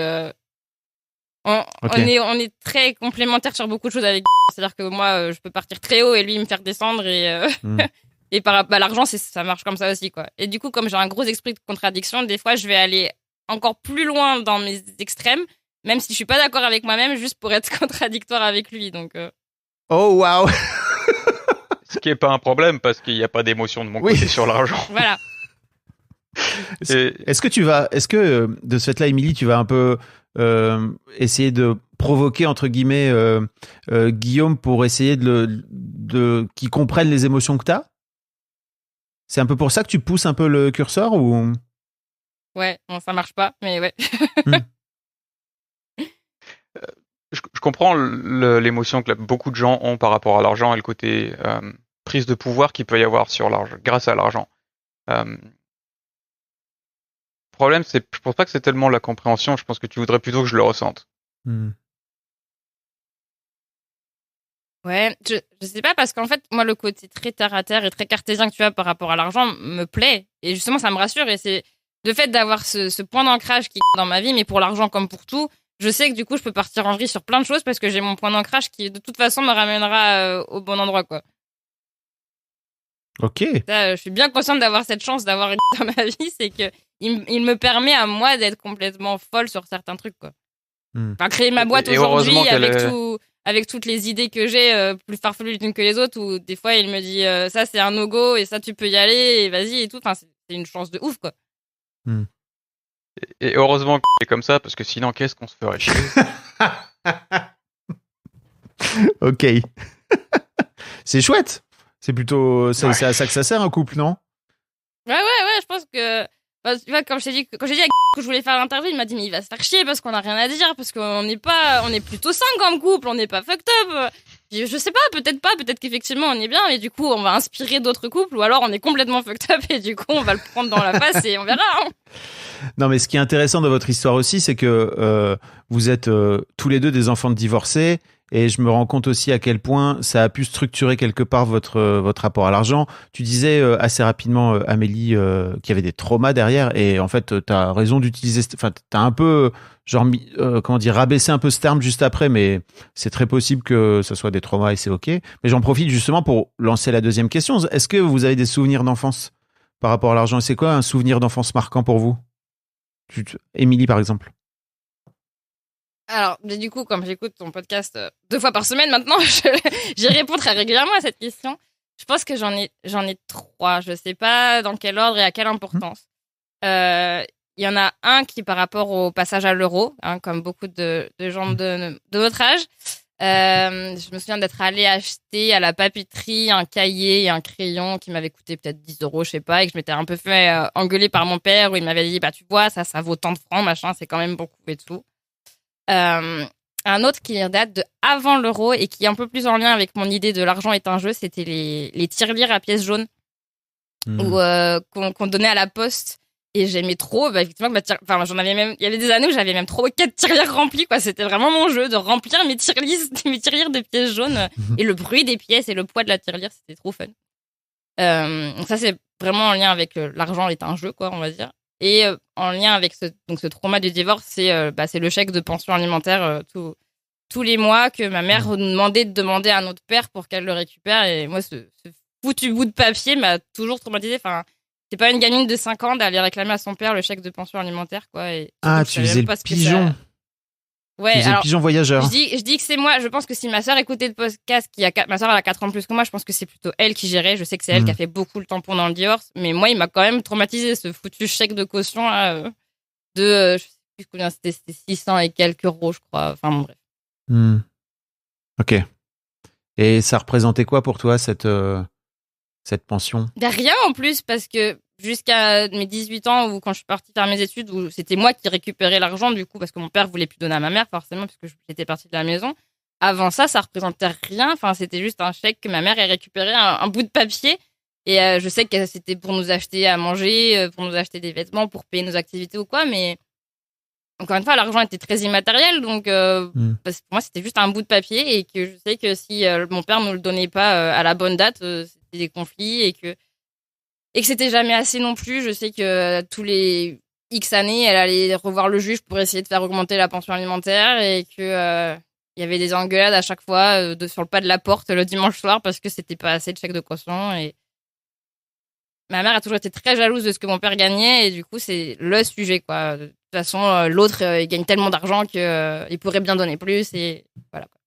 on est très complémentaires sur beaucoup de choses avec. C'est-à-dire que moi, je peux partir très haut et lui me faire descendre et et l'argent, ça marche comme ça aussi, quoi. Et du coup, comme j'ai un gros esprit de contradiction, des fois, je vais aller encore plus loin dans mes extrêmes, même si je suis pas d'accord avec moi-même, juste pour être contradictoire avec lui. Donc. Oh waouh. Ce qui est pas un problème parce qu'il n'y a pas d'émotion de mon côté sur l'argent. Voilà. Est-ce que de ce fait-là, Émilie, tu vas un peu essayer de provoquer entre guillemets Guillaume pour essayer de qu'il comprenne les émotions que t'as? C'est un peu pour ça que tu pousses un peu le curseur ou? Ouais, bon, ça marche pas, mais ouais. je comprends l'émotion que beaucoup de gens ont par rapport à l'argent et le côté prise de pouvoir qu'il peut y avoir sur l'argent, grâce à l'argent. Le problème, je pense pas que c'est tellement la compréhension, je pense que tu voudrais plutôt que je le ressente. Ouais, je sais pas, parce qu'en fait, moi, le côté très terre à terre et très cartésien que tu as par rapport à l'argent me plaît. Et justement, ça me rassure. Et c'est le fait d'avoir ce point d'ancrage qui est dans ma vie, mais pour l'argent comme pour tout, je sais que du coup, je peux partir en vrille sur plein de choses parce que j'ai mon point d'ancrage qui, de toute façon, me ramènera au bon endroit, quoi. Ok. Ça, je suis bien consciente d'avoir cette chance d'avoir une dans ma vie, c'est que il me permet à moi d'être complètement folle sur certains trucs, quoi. Enfin, créer ma boîte aujourd'hui avec toutes les idées que j'ai, plus farfelues les unes que les autres, où des fois il me dit ça c'est un no-go et ça tu peux y aller et vas-y et tout. Enfin, c'est une chance de ouf, quoi. Et heureusement que c'est comme ça, parce que sinon qu'est-ce qu'on se ferait chier. Ok. C'est chouette. C'est plutôt c'est à ça que ça sert un couple, non? Ouais, je pense que tu vois, quand j'ai dit à que je voulais faire l'interview, il m'a dit mais il va se faire chier parce qu'on a rien à dire, parce qu'on est plutôt sain comme couple, on n'est pas fucked up. Je sais pas, peut-être qu'effectivement on est bien, mais du coup on va inspirer d'autres couples, ou alors on est complètement fucked up et du coup on va le prendre dans la face et on verra. Hein. Non, mais ce qui est intéressant dans votre histoire aussi, c'est que vous êtes tous les deux des enfants de divorcés, et je me rends compte aussi à quel point ça a pu structurer quelque part votre rapport à l'argent. Tu disais assez rapidement, Amélie, qu'il y avait des traumas derrière, et en fait, tu as raison d'utiliser... Enfin, tu as un peu, genre, rabaissé un peu ce terme juste après, mais c'est très possible que ce soit des traumas et c'est OK. Mais j'en profite justement pour lancer la deuxième question. Est-ce que vous avez des souvenirs d'enfance par rapport à l'argent? C'est quoi un souvenir d'enfance marquant pour vous? Émilie, par exemple. Alors, du coup, comme j'écoute ton podcast 2 fois par semaine maintenant, j'y réponds très régulièrement à cette question. Je pense que j'en ai 3. Je sais pas dans quel ordre et à quelle importance. Il y en a un qui, par rapport au passage à l'euro, hein, comme beaucoup de gens de votre âge, je me souviens d'être allée acheter à la papeterie un cahier et un crayon qui m'avait coûté peut-être 10 €, je sais pas, et que je m'étais un peu fait engueuler par mon père, où il m'avait dit, bah, tu vois, ça vaut tant de francs, machin, c'est quand même beaucoup et tout. Un autre qui date de avant l'euro et qui est un peu plus en lien avec mon idée de l'argent est un jeu, c'était les tirelires à pièces jaunes qu'on donnait à la poste, et j'aimais trop. Bah, effectivement, j'en avais même, il y avait des années où j'avais même 3 ou 4 tirelires remplis, quoi. C'était vraiment mon jeu de remplir mes tirelires de pièces jaunes, et le bruit des pièces et le poids de la tirelire, c'était trop fun. Donc ça, c'est vraiment en lien avec l'argent est un jeu, quoi, on va dire. Et en lien avec ce trauma du divorce, c'est le chèque de pension alimentaire tous les mois que ma mère nous demandait de demander à notre père pour qu'elle le récupère. Et moi, ce foutu bout de papier m'a toujours traumatisée. Enfin, c'est pas une gamine de 5 ans d'aller réclamer à son père le chèque de pension alimentaire, quoi. Et tu faisais le pigeon. Ouais, tu faisais le pigeon voyageur. Je dis que c'est moi. Je pense que si ma sœur écoutait le podcast, ma sœur elle a 4 ans de plus que moi, je pense que c'est plutôt elle qui gérait. Je sais que c'est elle qui a fait beaucoup le tampon dans le divorce, mais moi, il m'a quand même traumatisé, ce foutu chèque de caution là, je sais plus combien c'était 600 et quelques euros, je crois. Enfin bon, bref. Ok. Et ça représentait quoi pour toi cette pension? Rien en plus, parce que jusqu'à mes 18 ans, ou quand je suis partie faire mes études, où c'était moi qui récupérais l'argent, du coup, parce que mon père voulait plus donner à ma mère, forcément, parce que j'étais partie de la maison. Avant ça représentait rien. Enfin, c'était juste un chèque que ma mère ait récupéré, un bout de papier. Et je sais que c'était pour nous acheter à manger, pour nous acheter des vêtements, pour payer nos activités ou quoi, mais encore une fois, l'argent était très immatériel, donc parce que pour moi, c'était juste un bout de papier, et que je sais que si mon père ne le donnait pas à la bonne date, c'était des conflits, et que c'était jamais assez non plus. Je sais que tous les X années, elle allait revoir le juge pour essayer de faire augmenter la pension alimentaire, et que il y avait des engueulades à chaque fois sur le pas de la porte le dimanche soir parce que c'était pas assez de chèque de caution. Et ma mère a toujours été très jalouse de ce que mon père gagnait, et du coup, c'est le sujet, quoi. De toute façon, l'autre, il gagne tellement d'argent qu'il pourrait bien donner plus, et voilà, quoi.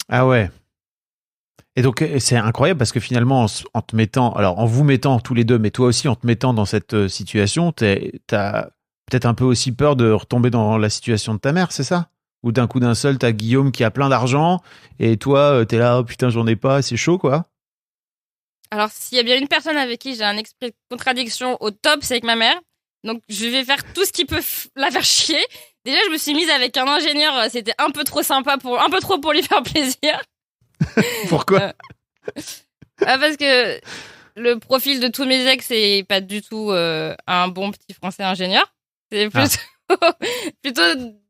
Ah ouais. Et donc, c'est incroyable parce que finalement, en vous mettant tous les deux, mais toi aussi en te mettant dans cette situation, t'as peut-être un peu aussi peur de retomber dans la situation de ta mère, c'est ça? Ou d'un coup d'un seul, t'as Guillaume qui a plein d'argent, et toi, t'es là, oh putain, j'en ai pas, c'est chaud, quoi. Alors, s'il y a bien une personne avec qui j'ai un esprit de contradiction au top, c'est avec ma mère. Donc, je vais faire tout ce qui peut la faire chier. déjà, je me suis mise avec un ingénieur. C'était un peu trop sympa un peu trop pour lui faire plaisir. Pourquoi? Parce que le profil de tous mes ex est pas du tout un bon petit français ingénieur. C'est plutôt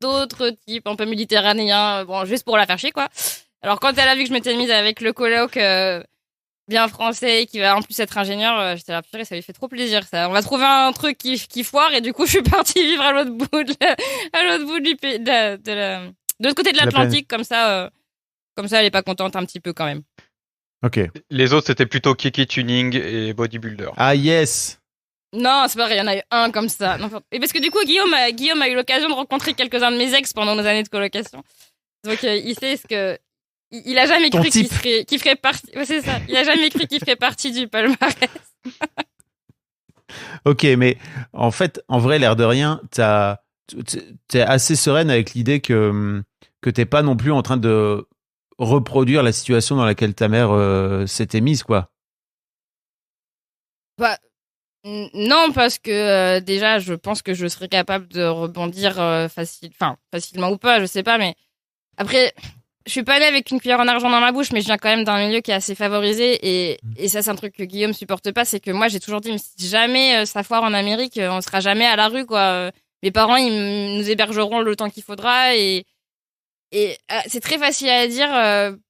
d'autres types, un peu méditerranéens, bon, juste pour la faire chier, quoi. Alors, quand elle a vu que je m'étais mise avec le coloc bien français, qui va en plus être ingénieur, j'étais là, purée, ça lui fait trop plaisir, ça. On va trouver un truc qui foire, et du coup, je suis partie vivre à l'autre bout du pays, de l'autre côté de l'Atlantique, comme ça, elle est pas contente un petit peu quand même. Ok. Les autres, c'était plutôt Kiki Tuning et Bodybuilder. Ah, yes! Non, c'est pas vrai, il y en a eu un comme ça. Non, et parce que du coup, Guillaume a eu l'occasion de rencontrer quelques-uns de mes ex pendant nos années de colocation. Donc, il sait ce que... Il a jamais cru qu'il ferait partie... Ouais, c'est ça. Il a jamais cru qu'il ferait partie du palmarès. Ok, mais en fait, en vrai, l'air de rien, t'es assez sereine avec l'idée que t'es pas non plus en train de reproduire la situation dans laquelle ta mère s'était mise, quoi. Bah... Non, parce que déjà, je pense que je serais capable de rebondir facilement ou pas, je sais pas, mais après, je suis pas née avec une cuillère en argent dans ma bouche, mais je viens quand même d'un milieu qui est assez favorisé, et ça, c'est un truc que Guillaume supporte pas, c'est que moi, j'ai toujours dit, mais si jamais ça foire en Amérique, on sera jamais à la rue, quoi. Mes parents, ils nous hébergeront le temps qu'il faudra, et c'est très facile à dire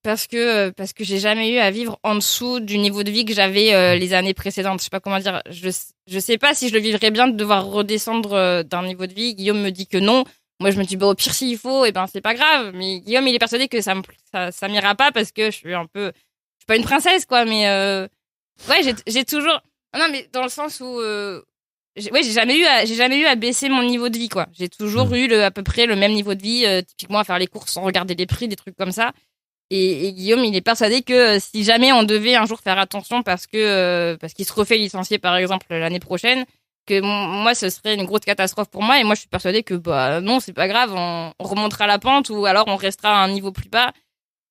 parce que j'ai jamais eu à vivre en dessous du niveau de vie que j'avais les années précédentes. Je sais pas comment dire. Je sais pas si je le vivrais bien de devoir redescendre d'un niveau de vie. Guillaume me dit que non. Moi, je me dis, bah, au pire, s'il faut, et ben, c'est pas grave. Mais Guillaume, il est persuadé que ça m'ira pas parce que je suis pas une princesse, quoi. Mais ouais, j'ai toujours... Non, mais dans le sens où... j'ai jamais eu à baisser mon niveau de vie, quoi. J'ai toujours eu à peu près le même niveau de vie, typiquement à faire les courses sans regarder les prix, des trucs comme ça. Et Guillaume, il est persuadé que si jamais on devait un jour faire attention parce qu'il se refait licencier, par exemple, l'année prochaine, que moi, ce serait une grosse catastrophe pour moi. Et moi, je suis persuadée que, bah, non, c'est pas grave, on remontera la pente ou alors on restera à un niveau plus bas.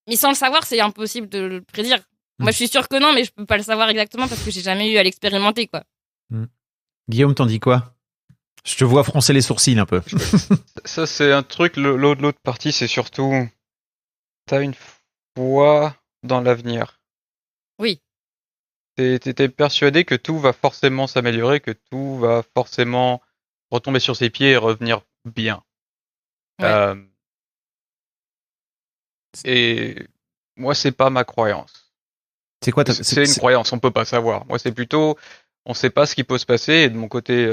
Mais sans le savoir, c'est impossible de le prédire. Moi, je suis sûre que non, mais je peux pas le savoir exactement parce que j'ai jamais eu à l'expérimenter, quoi. Guillaume, t'en dis quoi? Je te vois froncer les sourcils un peu. Ça, c'est un truc. L'autre partie, c'est surtout... T'as une foi dans l'avenir. Oui. T'es persuadé que tout va forcément s'améliorer, que tout va forcément retomber sur ses pieds et revenir bien. Ouais. Et moi, c'est pas ma croyance. C'est quoi C'est une croyance, on peut pas savoir. Moi, c'est plutôt... On sait pas ce qui peut se passer, et de mon côté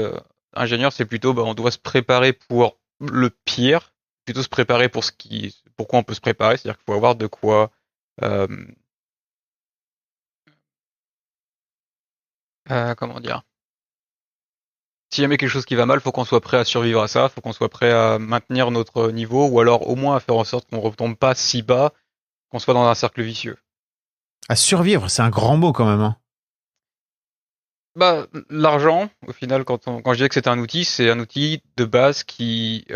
ingénieur, c'est plutôt on doit se préparer pour le pire, plutôt se préparer pour pourquoi on peut se préparer, c'est-à-dire qu'il faut avoir de quoi comment dire, s'il y a quelque chose qui va mal, faut qu'on soit prêt à survivre à ça, faut qu'on soit prêt à maintenir notre niveau, ou alors au moins à faire en sorte qu'on retombe pas si bas, qu'on soit dans un cercle vicieux. À survivre, c'est un grand mot quand même, hein. Bah, l'argent, au final, quand je disais que c'était un outil, c'est un outil de base qui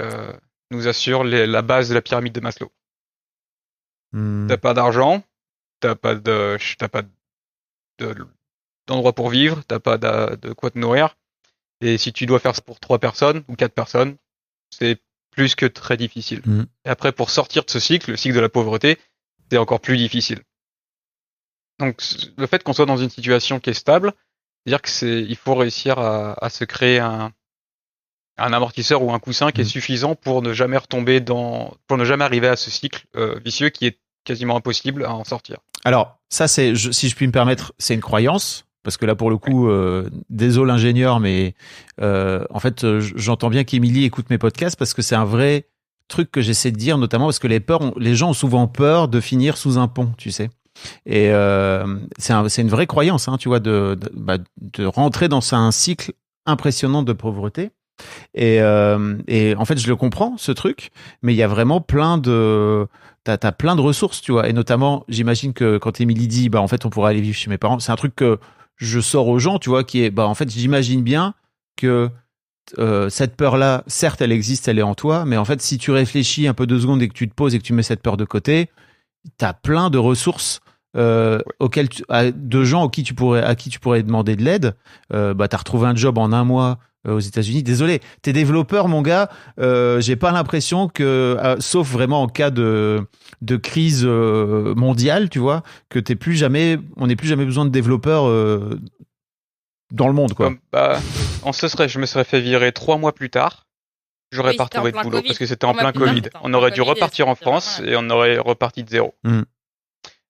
nous assure la base de la pyramide de Maslow. T'as pas d'argent, t'as pas d'endroit pour vivre, t'as pas de quoi te nourrir, et si tu dois faire ça pour 3 personnes ou 4 personnes, c'est plus que très difficile. Et après, pour sortir de ce cycle, le cycle de la pauvreté, c'est encore plus difficile. Donc, le fait qu'on soit dans une situation qui est stable, c'est-à-dire il faut réussir à se créer un amortisseur ou un coussin qui est suffisant pour ne jamais pour ne jamais arriver à ce cycle vicieux qui est quasiment impossible à en sortir. Alors, ça, si je puis me permettre, c'est une croyance. Parce que là, pour le coup, désolé l'ingénieur, mais en fait, j'entends bien qu'Émilie écoute mes podcasts parce que c'est un vrai truc que j'essaie de dire, notamment parce que les gens ont souvent peur de finir sous un pont, tu sais. Et c'est une vraie croyance, hein, tu vois, de rentrer dans un cycle impressionnant de pauvreté. Et en fait, je le comprends, ce truc, mais il y a vraiment t'as plein de ressources, tu vois. Et notamment, j'imagine que quand Émilie dit, en fait, on pourrait aller vivre chez mes parents, c'est un truc que je sors aux gens, tu vois, qui est, en fait, j'imagine bien que cette peur-là, certes, elle existe, elle est en toi, mais en fait, si tu réfléchis un peu 2 secondes et que tu te poses et que tu mets cette peur de côté, t'as plein de ressources de gens à qui tu pourrais demander de l'aide. T'as retrouvé un job en 1 mois aux États-Unis. Désolé, t'es développeur, mon gars. J'ai pas l'impression que, sauf vraiment en cas de crise mondiale, tu vois, que on n'ait plus jamais besoin de développeurs dans le monde, quoi. Je me serais fait virer 3 mois plus tard. J'aurais pas retrouvé de boulot parce que c'était en plein Covid. On aurait dû repartir en France et on aurait reparti de zéro.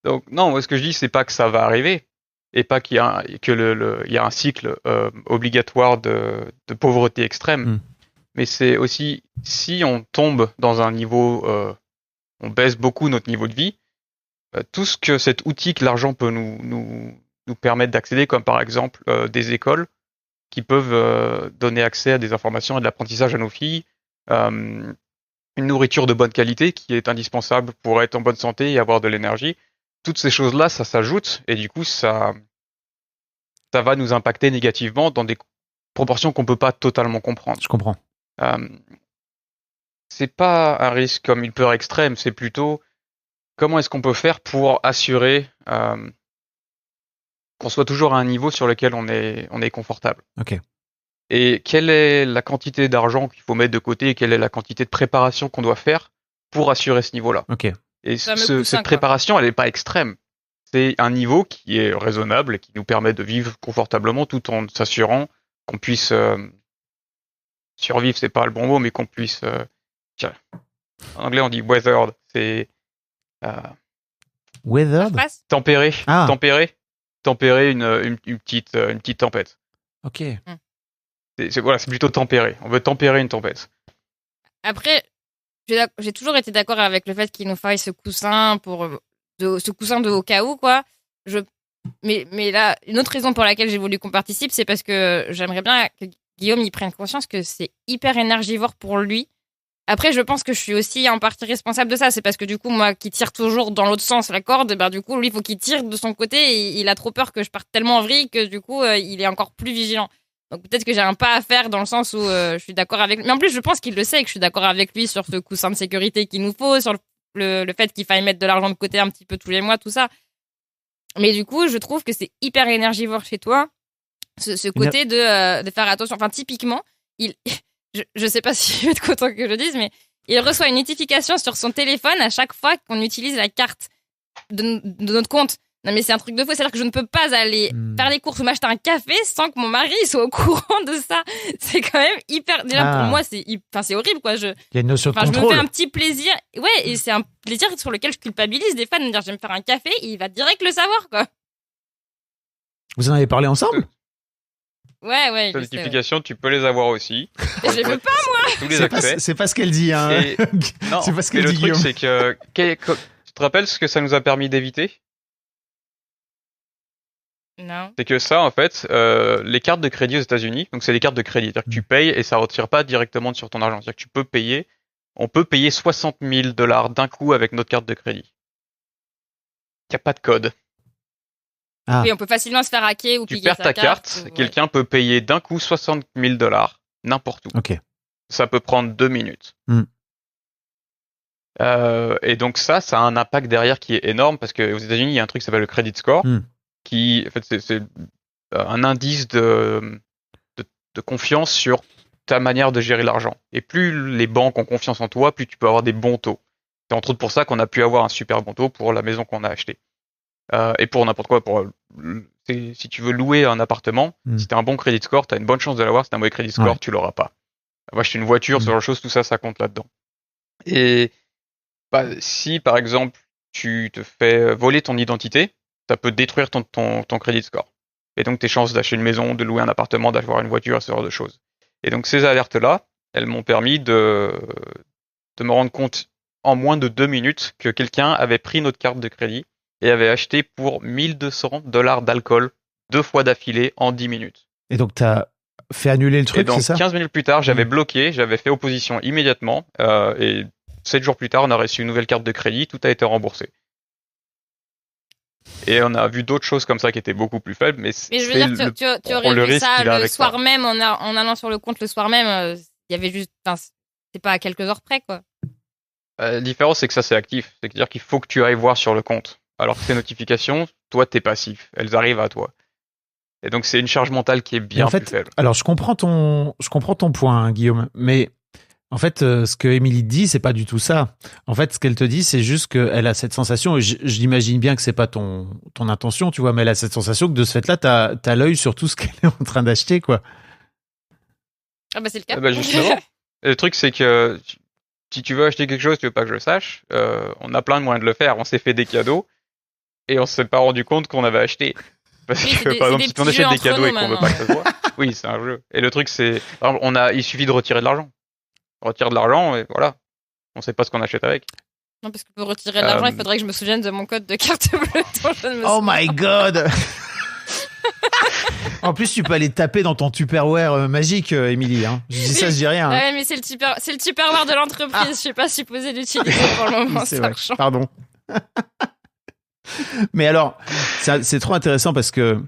Donc non, moi, ce que je dis, c'est pas que ça va arriver et pas qu'il y a il y a un cycle obligatoire de pauvreté extrême. Mais c'est aussi si on tombe dans un niveau, on baisse beaucoup notre niveau de vie, tout ce que cet outil que l'argent peut nous permettre d'accéder, comme par exemple des écoles qui peuvent donner accès à des informations et de l'apprentissage à nos filles, une nourriture de bonne qualité qui est indispensable pour être en bonne santé et avoir de l'énergie. Toutes ces choses-là, ça s'ajoute et du coup, ça va nous impacter négativement dans des proportions qu'on peut pas totalement comprendre. Je comprends. C'est pas un risque comme une peur extrême, c'est plutôt comment est-ce qu'on peut faire pour assurer qu'on soit toujours à un niveau sur lequel on est confortable. Ok. Et quelle est la quantité d'argent qu'il faut mettre de côté et quelle est la quantité de préparation qu'on doit faire pour assurer ce niveau-là. Ok. Et cette préparation, elle n'est pas extrême. C'est un niveau qui est raisonnable et qui nous permet de vivre confortablement tout en s'assurant qu'on puisse survivre, c'est pas le bon mot, mais qu'on puisse... en anglais, on dit weathered. C'est... Weathered ? Tempérer. Tempérer une petite tempête. Ok. C'est plutôt tempérer. On veut tempérer une tempête. Après, j'ai toujours été d'accord avec le fait qu'il nous faille ce coussin ce coussin de au cas où, quoi. Mais là, une autre raison pour laquelle j'ai voulu qu'on participe, c'est parce que j'aimerais bien que Guillaume y prenne conscience que c'est hyper énergivore pour lui. Après, je pense que je suis aussi en partie responsable de ça. C'est parce que du coup, moi, qui tire toujours dans l'autre sens la corde, du coup, lui, il faut qu'il tire de son côté et il a trop peur que je parte tellement en vrille que du coup, il est encore plus vigilant. Donc peut-être que j'ai un pas à faire dans le sens où je suis d'accord avec lui. Mais en plus, je pense qu'il le sait et que je suis d'accord avec lui sur ce coussin de sécurité qu'il nous faut, sur le fait qu'il faille mettre de l'argent de côté un petit peu tous les mois, tout ça. Mais du coup, je trouve que c'est hyper énergivore chez toi, ce côté de faire attention. Enfin, typiquement, je sais pas si je vais être content que je le dise, mais il reçoit une notification sur son téléphone à chaque fois qu'on utilise la carte de notre compte. Non, mais c'est un truc de fou. C'est-à-dire que je ne peux pas aller faire les courses ou m'acheter un café sans que mon mari soit au courant de ça. C'est quand même hyper... Déjà, pour moi, c'est horrible, quoi. Il y a une notion de contrôle. Je me fais un petit plaisir. Ouais, et c'est un plaisir sur lequel je culpabilise des fois de me dire, je vais me faire un café et il va direct le savoir, quoi. Vous en avez parlé ensemble ? Ouais. Ces notifications, tu peux les avoir aussi. Et je les veux pas, moi. Tous les accès. C'est pas ce qu'elle dit, hein. Non, c'est pas ce qu'elle dit, le truc, Guillaume. c'est que... Tu te rappelles ce que ça nous a permis d'éviter ? Non. C'est que ça, en fait, les cartes de crédit aux États-Unis, donc c'est des cartes de crédit, c'est-à-dire que tu payes et ça retire pas directement sur ton argent. C'est-à-dire que tu peux payer, on peut payer $60,000 d'un coup avec notre carte de crédit. Il n'y a pas de code. Ah. Oui, on peut facilement se faire hacker ou tu piquer perds sa ta carte, quelqu'un peut payer d'un coup $60,000 n'importe où. Ok. Ça peut prendre 2 minutes. Et donc ça a un impact derrière qui est énorme parce qu'aux États-Unis, il y a un truc qui s'appelle le credit score. Qui, en fait, c'est un indice de confiance sur ta manière de gérer l'argent. Et plus les banques ont confiance en toi, plus tu peux avoir des bons taux. C'est entre autres pour ça qu'on a pu avoir un super bon taux pour la maison qu'on a achetée. Et pour n'importe quoi, si tu veux louer un appartement, si tu as un bon credit score, tu as une bonne chance de l'avoir. Si tu as un mauvais credit score, tu l'auras pas. Avoir acheter une voiture, ce genre de choses, tout ça, ça compte là-dedans. Et si, par exemple, tu te fais voler ton identité, ça peut détruire ton credit score. Et donc tes chances d'acheter une maison, de louer un appartement, d'avoir une voiture, ce genre de choses. Et donc ces alertes-là, elles m'ont permis de me rendre compte en moins de 2 minutes que quelqu'un avait pris notre carte de crédit et avait acheté pour $1,200 d'alcool 2 fois d'affilée en 10 minutes. Et donc t'as fait annuler le truc, c'est ça ? 15 minutes plus tard, j'avais bloqué, j'avais fait opposition immédiatement, et 7 jours plus tard, on a reçu une nouvelle carte de crédit, tout a été remboursé. Et on a vu d'autres choses comme ça qui étaient beaucoup plus faibles, mais je veux dire, tu aurais vu ça le soir même, en allant sur le compte le soir même, il y avait juste, c'est pas à quelques heures près, quoi. La différence, c'est que ça, c'est actif. C'est-à-dire qu'il faut que tu ailles voir sur le compte. Alors que ces notifications, toi, t'es passif. Elles arrivent à toi. Et donc, c'est une charge mentale qui est bien en fait, plus faible. alors je comprends ton point, hein, Guillaume, mais en fait, ce que Émilie te dit, c'est pas du tout ça. En fait, ce qu'elle te dit, c'est juste qu'elle a cette sensation, et j'imagine bien que c'est pas ton intention, tu vois, mais elle a cette sensation que de ce fait-là, t'as l'œil sur tout ce qu'elle est en train d'acheter, quoi. Ah bah c'est le cas. Justement. Le truc, c'est que si tu veux acheter quelque chose, tu veux pas que je le sache, on a plein de moyens de le faire. On s'est fait des cadeaux et on s'est pas rendu compte qu'on avait acheté. Parce que, par exemple, si on achète des cadeaux et qu'on veut pas que ça se voit, oui, c'est un jeu. Et le truc, c'est, par exemple, il suffit de retirer de l'argent. On retire de l'argent et voilà. On sait pas ce qu'on achète avec. Non, parce que pour retirer de l'argent, il faudrait que je me souvienne de mon code de carte bleue. Oh my god! En plus, tu peux aller taper dans ton Tupperware magique, Émilie. Hein. Je dis ça, je dis rien. Hein. Ouais, mais c'est le Tupperware de l'entreprise. Je suis pas supposée l'utiliser pour le moment. C'est vrai. Pardon. Mais alors, c'est trop intéressant parce que,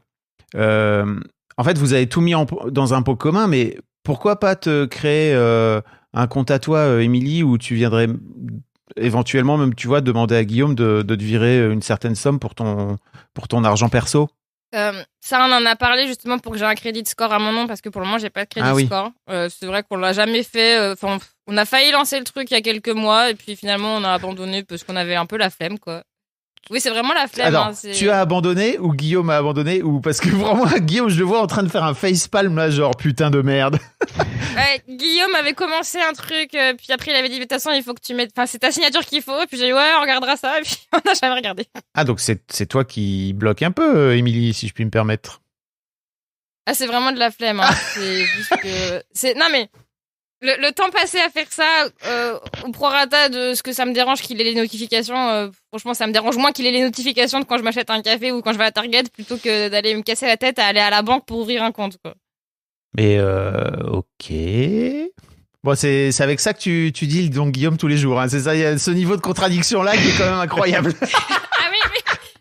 en fait, vous avez tout mis dans un pot commun, mais pourquoi pas te créer un compte à toi, Émilie, où tu viendrais éventuellement même, tu vois, demander à Guillaume de te virer une certaine somme pour ton argent perso? Ça, on en a parlé justement pour que j'ai un crédit score à mon nom parce que pour le moment, j'ai pas de crédit score. C'est vrai qu'on l'a jamais fait. On a failli lancer le truc il y a quelques mois et puis finalement, on a abandonné parce qu'on avait un peu la flemme, quoi. Oui, c'est vraiment la flemme. Alors, tu as abandonné ou Guillaume a abandonné ou parce que vraiment Guillaume, je le vois en train de faire un facepalm là, genre putain de merde. Ouais, Guillaume avait commencé un truc, puis après il avait dit de toute façon il faut que tu mettes, enfin c'est ta signature qu'il faut, puis j'ai dit ouais on regardera ça, et puis on n'a jamais regardé. Ah donc c'est toi qui bloque un peu, Émilie, si je puis me permettre. Ah c'est vraiment de la flemme. Hein. C'est juste que non mais. Le temps passé à faire ça, au prorata de ce que ça me dérange qu'il ait les notifications, franchement, ça me dérange moins qu'il ait les notifications de quand je m'achète un café ou quand je vais à Target plutôt que d'aller me casser la tête à aller à la banque pour ouvrir un compte, quoi. Mais, ok. Bon, c'est avec ça que tu dis donc Guillaume tous les jours, hein. C'est ça, il y a ce niveau de contradiction-là qui est quand même incroyable.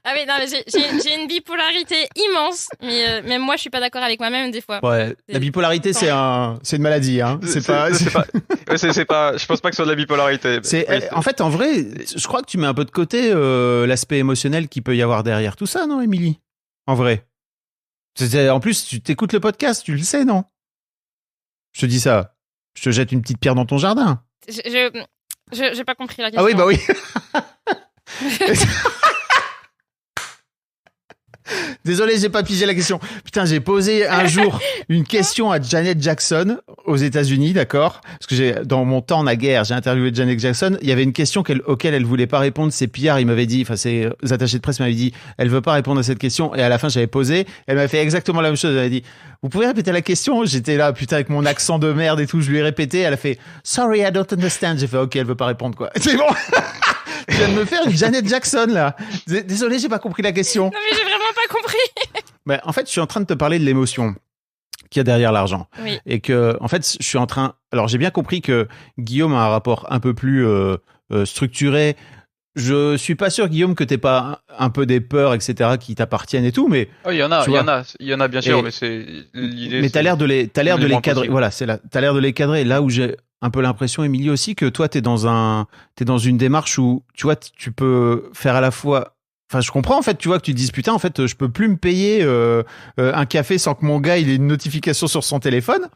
Ah oui, non, mais j'ai une bipolarité immense, mais même moi, je suis pas d'accord avec moi-même des fois. Ouais, la bipolarité, c'est une maladie, hein. C'est pas. Je pense pas que ce soit de la bipolarité. En fait, en vrai, je crois que tu mets un peu de côté l'aspect émotionnel qu'il peut y avoir derrière tout ça, non, Émilie? En vrai. En plus, tu t'écoutes le podcast, tu le sais, non? Je te dis ça. Je te jette une petite pierre dans ton jardin. J'ai pas compris la question. Ah oui, bah oui. Désolé, j'ai pas pigé la question. Putain, j'ai posé un jour une question à Janet Jackson aux États-Unis, d'accord? Parce que dans mon temps naguère, j'ai interviewé Janet Jackson. Il y avait une question auquel elle voulait pas répondre. Ses PR, il m'avait dit, enfin, ses attachés de presse m'avaient dit, elle veut pas répondre à cette question. Et à la fin, j'avais posé. Elle m'avait fait exactement la même chose. Elle avait dit, vous pouvez répéter la question? J'étais là, putain, avec mon accent de merde et tout. Je lui ai répété. Elle a fait, sorry, I don't understand. J'ai fait, ok, elle veut pas répondre, quoi. C'est bon. Tu viens de me faire une Janet Jackson, là. Désolé, j'ai pas compris la question. Non, mais j'ai vraiment pas compris. Ben, en fait, je suis en train de te parler de l'émotion qu'il y a derrière l'argent. Oui. Et que, en fait, je suis en train. Alors, j'ai bien compris que Guillaume a un rapport un peu plus structuré. Je suis pas sûr, Guillaume, que t'aies pas un peu des peurs, etc., qui t'appartiennent et tout, mais. Oh, il y en a bien sûr, mais c'est l'idée. Mais t'as l'air de les cadrer. Voilà, t'as l'air de les cadrer. Là où j'ai un peu l'impression, Émilie aussi, que toi, t'es dans une démarche où, tu vois, tu peux faire à la fois. Enfin, je comprends en fait, tu vois, que tu te dises putain, en fait, je peux plus me payer un café sans que mon gars il ait une notification sur son téléphone.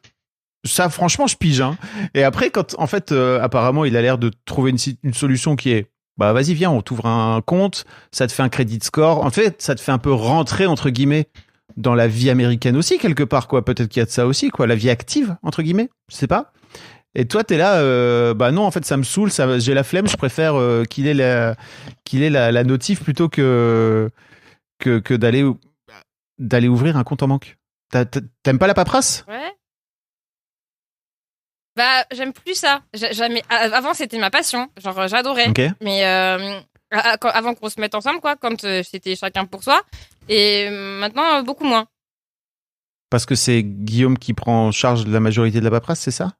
Ça, franchement, je pige. Hein. Et après, quand en fait, apparemment, il a l'air de trouver une solution qui est, bah vas-y, viens, on t'ouvre un compte, ça te fait un credit score. En fait, ça te fait un peu rentrer entre guillemets dans la vie américaine aussi quelque part, quoi. Peut-être qu'il y a de ça aussi, quoi, la vie active entre guillemets. Je sais pas. Et toi, t'es là, bah non, en fait, ça me saoule, j'ai la flemme, je préfère qu'il ait la notif plutôt que d'aller ouvrir un compte en banque. T'aimes pas la paperasse? Ouais. Bah, j'aime plus ça. Avant, c'était ma passion. Genre, j'adorais. Okay. Mais avant qu'on se mette ensemble, quoi, quand c'était chacun pour soi. Et maintenant, beaucoup moins. Parce que c'est Guillaume qui prend en charge de la majorité de la paperasse, c'est ça?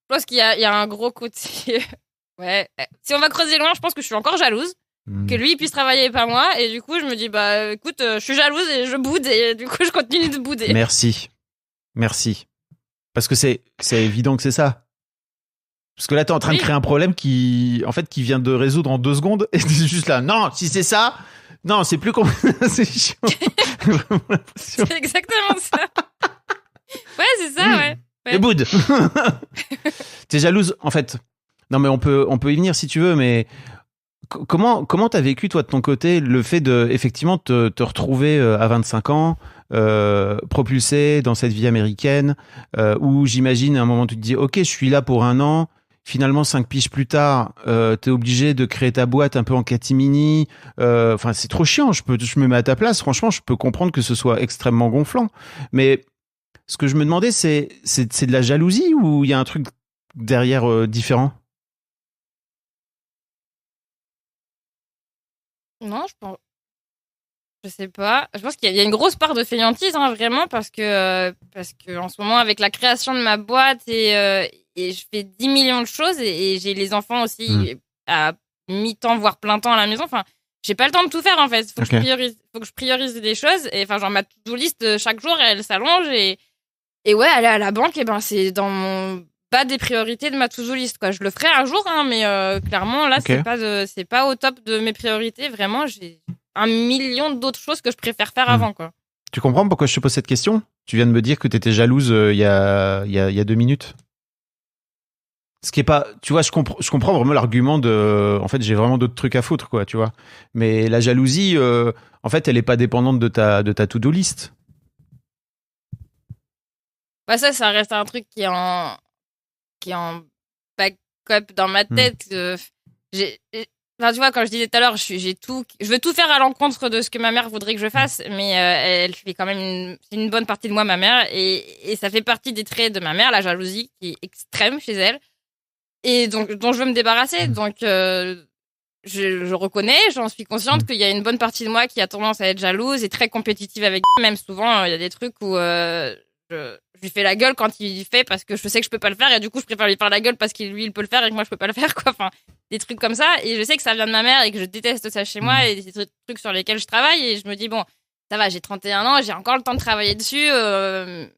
Je pense qu'il y a un gros côté. Ouais. Si on va creuser loin, je pense que je suis encore jalouse. Que lui puisse travailler et pas moi. Et du coup, je me dis, bah, écoute, je suis jalouse et je boude. Et du coup, je continue de bouder. Merci. Parce que c'est évident que c'est ça. Parce que là, t'es en train de créer un problème qui vient de résoudre en 2 secondes. Et t'es juste là, non, si c'est ça, non, c'est plus compliqué. C'est chiant. Vraiment l'impression. C'est exactement ça. Ouais, c'est ça, ouais. Et boude. T'es jalouse, en fait. Non, mais on peut y venir si tu veux, mais comment t'as vécu, toi, de ton côté, le fait de, effectivement, te retrouver à 25 ans, propulsé dans cette vie américaine, où j'imagine, à un moment, tu te dis, OK, je suis là pour 1 an. Finalement, 5 piges plus tard, t'es obligé de créer ta boîte un peu en catimini. Enfin, c'est trop chiant. Je me mets à ta place. Franchement, je peux comprendre que ce soit extrêmement gonflant. Mais ce que je me demandais, c'est de la jalousie ou il y a un truc derrière différent? Non, je sais pas. Je pense qu'il y a une grosse part de fainéantise, hein, vraiment, parce que en ce moment, avec la création de ma boîte et je fais 10 millions de choses et j'ai les enfants aussi à mi-temps, voire plein temps à la maison. Enfin, j'ai pas le temps de tout faire, en fait. Faut que je priorise des choses. Et enfin, genre, ma to-do list, chaque jour, elle s'allonge et ouais, aller à la banque, et ben, c'est dans mon bas des priorités de ma to-do list, quoi. Je le ferai un jour, hein, mais clairement, là, c'est pas au top de mes priorités. Vraiment, j'ai 1 million d'autres choses que je préfère faire avant, quoi. Tu comprends pourquoi je te pose cette question? Tu viens de me dire que t'étais jalouse il y a 2 minutes. Ce qui est pas, tu vois, je comprends vraiment l'argument de, en fait, j'ai vraiment d'autres trucs à foutre, quoi, tu vois. Mais la jalousie, en fait, elle est pas dépendante de ta to-do list. Bah ça reste un truc qui est en backup dans ma tête. Enfin, tu vois, quand je disais tout à l'heure, je veux tout faire à l'encontre de ce que ma mère voudrait que je fasse, mais elle fait quand même une bonne partie de moi, ma mère, et ça fait partie des traits de ma mère, la jalousie qui est extrême chez elle, et donc dont je veux me débarrasser. Donc je reconnais, j'en suis consciente qu'il y a une bonne partie de moi qui a tendance à être jalouse et très compétitive avec lui. Même souvent, il y a des trucs où je lui fais la gueule quand il fait parce que je sais que je peux pas le faire, et du coup je préfère lui faire la gueule parce qu'il lui il peut le faire et que moi je peux pas le faire, quoi. Enfin, des trucs comme ça, et je sais que ça vient de ma mère et que je déteste ça chez moi, et c'est des trucs sur lesquels je travaille, et je me dis bon, ça va, j'ai 31 ans, j'ai encore le temps de travailler dessus,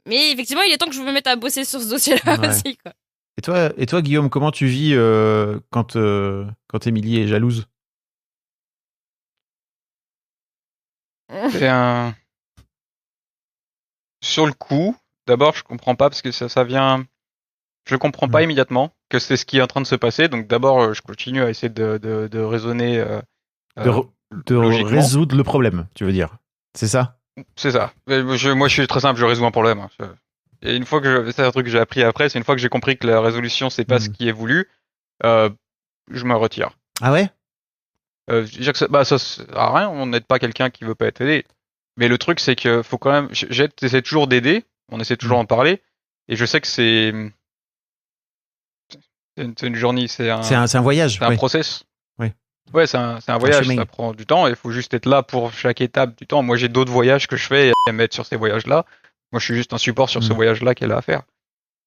mais effectivement il est temps que je me mette à bosser sur ce dossier-là aussi, quoi. Et toi Guillaume, comment tu vis quand Émilie est jalouse? C'est sur le coup, d'abord je comprends pas parce que ça vient, je comprends pas immédiatement que c'est ce qui est en train de se passer, donc d'abord je continue à essayer de raisonner de résoudre le problème, tu veux dire, c'est ça? C'est ça. Moi je suis très simple, je résous un problème. Et une fois que c'est un truc que j'ai appris après, c'est une fois que j'ai compris que la résolution c'est pas ce qui est voulu, je me retire. Ah ouais? Ça sert à rien, on n'aide pas quelqu'un qui veut pas être aidé. Mais le truc c'est que faut quand même, j'essaie toujours d'aider, on essaie toujours d'en parler, et je sais que c'est une journée, c'est un voyage, c'est un process. Oui. Ouais, c'est un voyage, ça prend du temps, et il faut juste être là pour chaque étape du temps. Moi j'ai d'autres voyages que je fais et à mettre sur ces voyages-là. Moi je suis juste un support sur ce voyage-là qu'elle a à faire.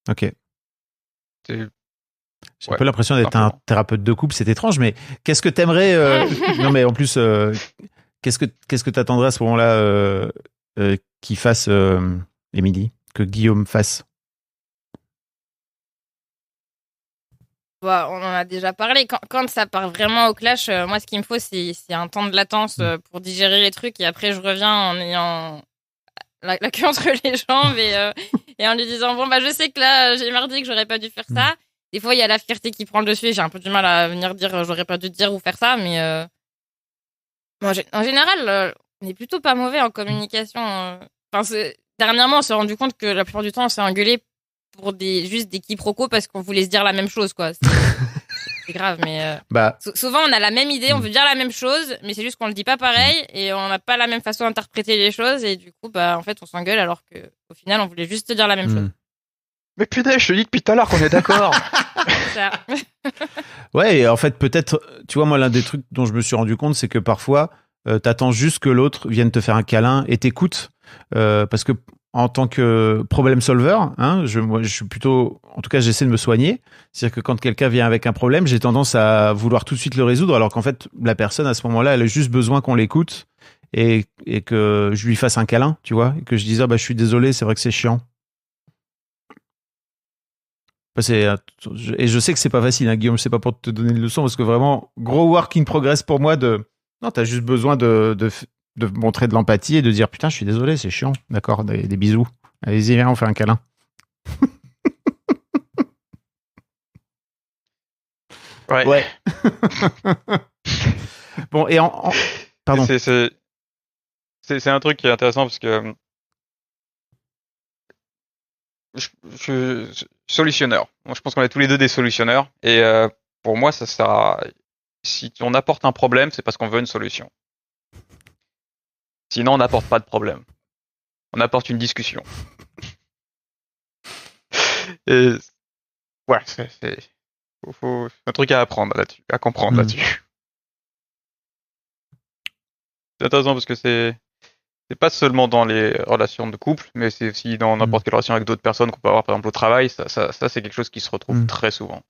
Ok. J'ai un peu l'impression d'être un thérapeute de couple, c'est étrange, mais qu'est-ce que t'aimerais non mais en plus, qu'est-ce que t'attendrais à ce moment-là qu'il fasse Émilie, que Guillaume fasse? Bah, on en a déjà parlé. Quand ça part vraiment au clash, moi, ce qu'il me faut, c'est un temps de latence pour digérer les trucs, et après, je reviens en ayant la queue entre les jambes et en lui disant bon, bah, je sais que là, j'ai merdé, que j'aurais pas dû faire ça. Des fois, il y a la fierté qui prend le dessus et j'ai un peu du mal à venir dire j'aurais pas dû dire ou faire ça, mais en général, on est plutôt pas mauvais en communication. Enfin, dernièrement, on s'est rendu compte que la plupart du temps, on s'est engueulé pour juste des quiproquos parce qu'on voulait se dire la même chose, quoi. C'est grave, mais souvent on a la même idée, on veut dire la même chose, mais c'est juste qu'on le dit pas pareil et on n'a pas la même façon d'interpréter les choses, et du coup, en fait, on s'engueule alors que au final, on voulait juste te dire la même chose. Mais putain, je te dis depuis tout à l'heure qu'on est d'accord. Ouais, et en fait, peut-être, tu vois, moi, l'un des trucs dont je me suis rendu compte, c'est que parfois, t'attends juste que l'autre vienne te faire un câlin et t'écoute, parce que en tant que problem solver, hein, moi, je suis plutôt, en tout cas, j'essaie de me soigner. C'est-à-dire que quand quelqu'un vient avec un problème, j'ai tendance à vouloir tout de suite le résoudre, alors qu'en fait, la personne, à ce moment-là, elle a juste besoin qu'on l'écoute et que je lui fasse un câlin, tu vois, et que je dise, je suis désolé, c'est vrai que c'est chiant. Et je sais que c'est pas facile, hein, Guillaume, c'est pas pour te donner une leçon, parce que vraiment, gros work in progress pour moi non, t'as juste besoin de de montrer de l'empathie et de dire putain, je suis désolé, c'est chiant. D'accord, des bisous. Allez-y, viens, on fait un câlin. Ouais. Bon, et pardon. C'est un truc qui est intéressant parce que je suis solutionneur. Moi, je pense qu'on est tous les deux des solutionneurs. Et pour moi, ça sert à... Si on apporte un problème, c'est parce qu'on veut une solution. Sinon, on n'apporte pas de problème. On apporte une discussion. Et ouais, c'est un truc à apprendre là-dessus, à comprendre là-dessus. C'est intéressant parce que c'est pas seulement dans les relations de couple, mais c'est aussi dans n'importe quelle relation avec d'autres personnes qu'on peut avoir, par exemple au travail. Ça c'est quelque chose qui se retrouve très souvent.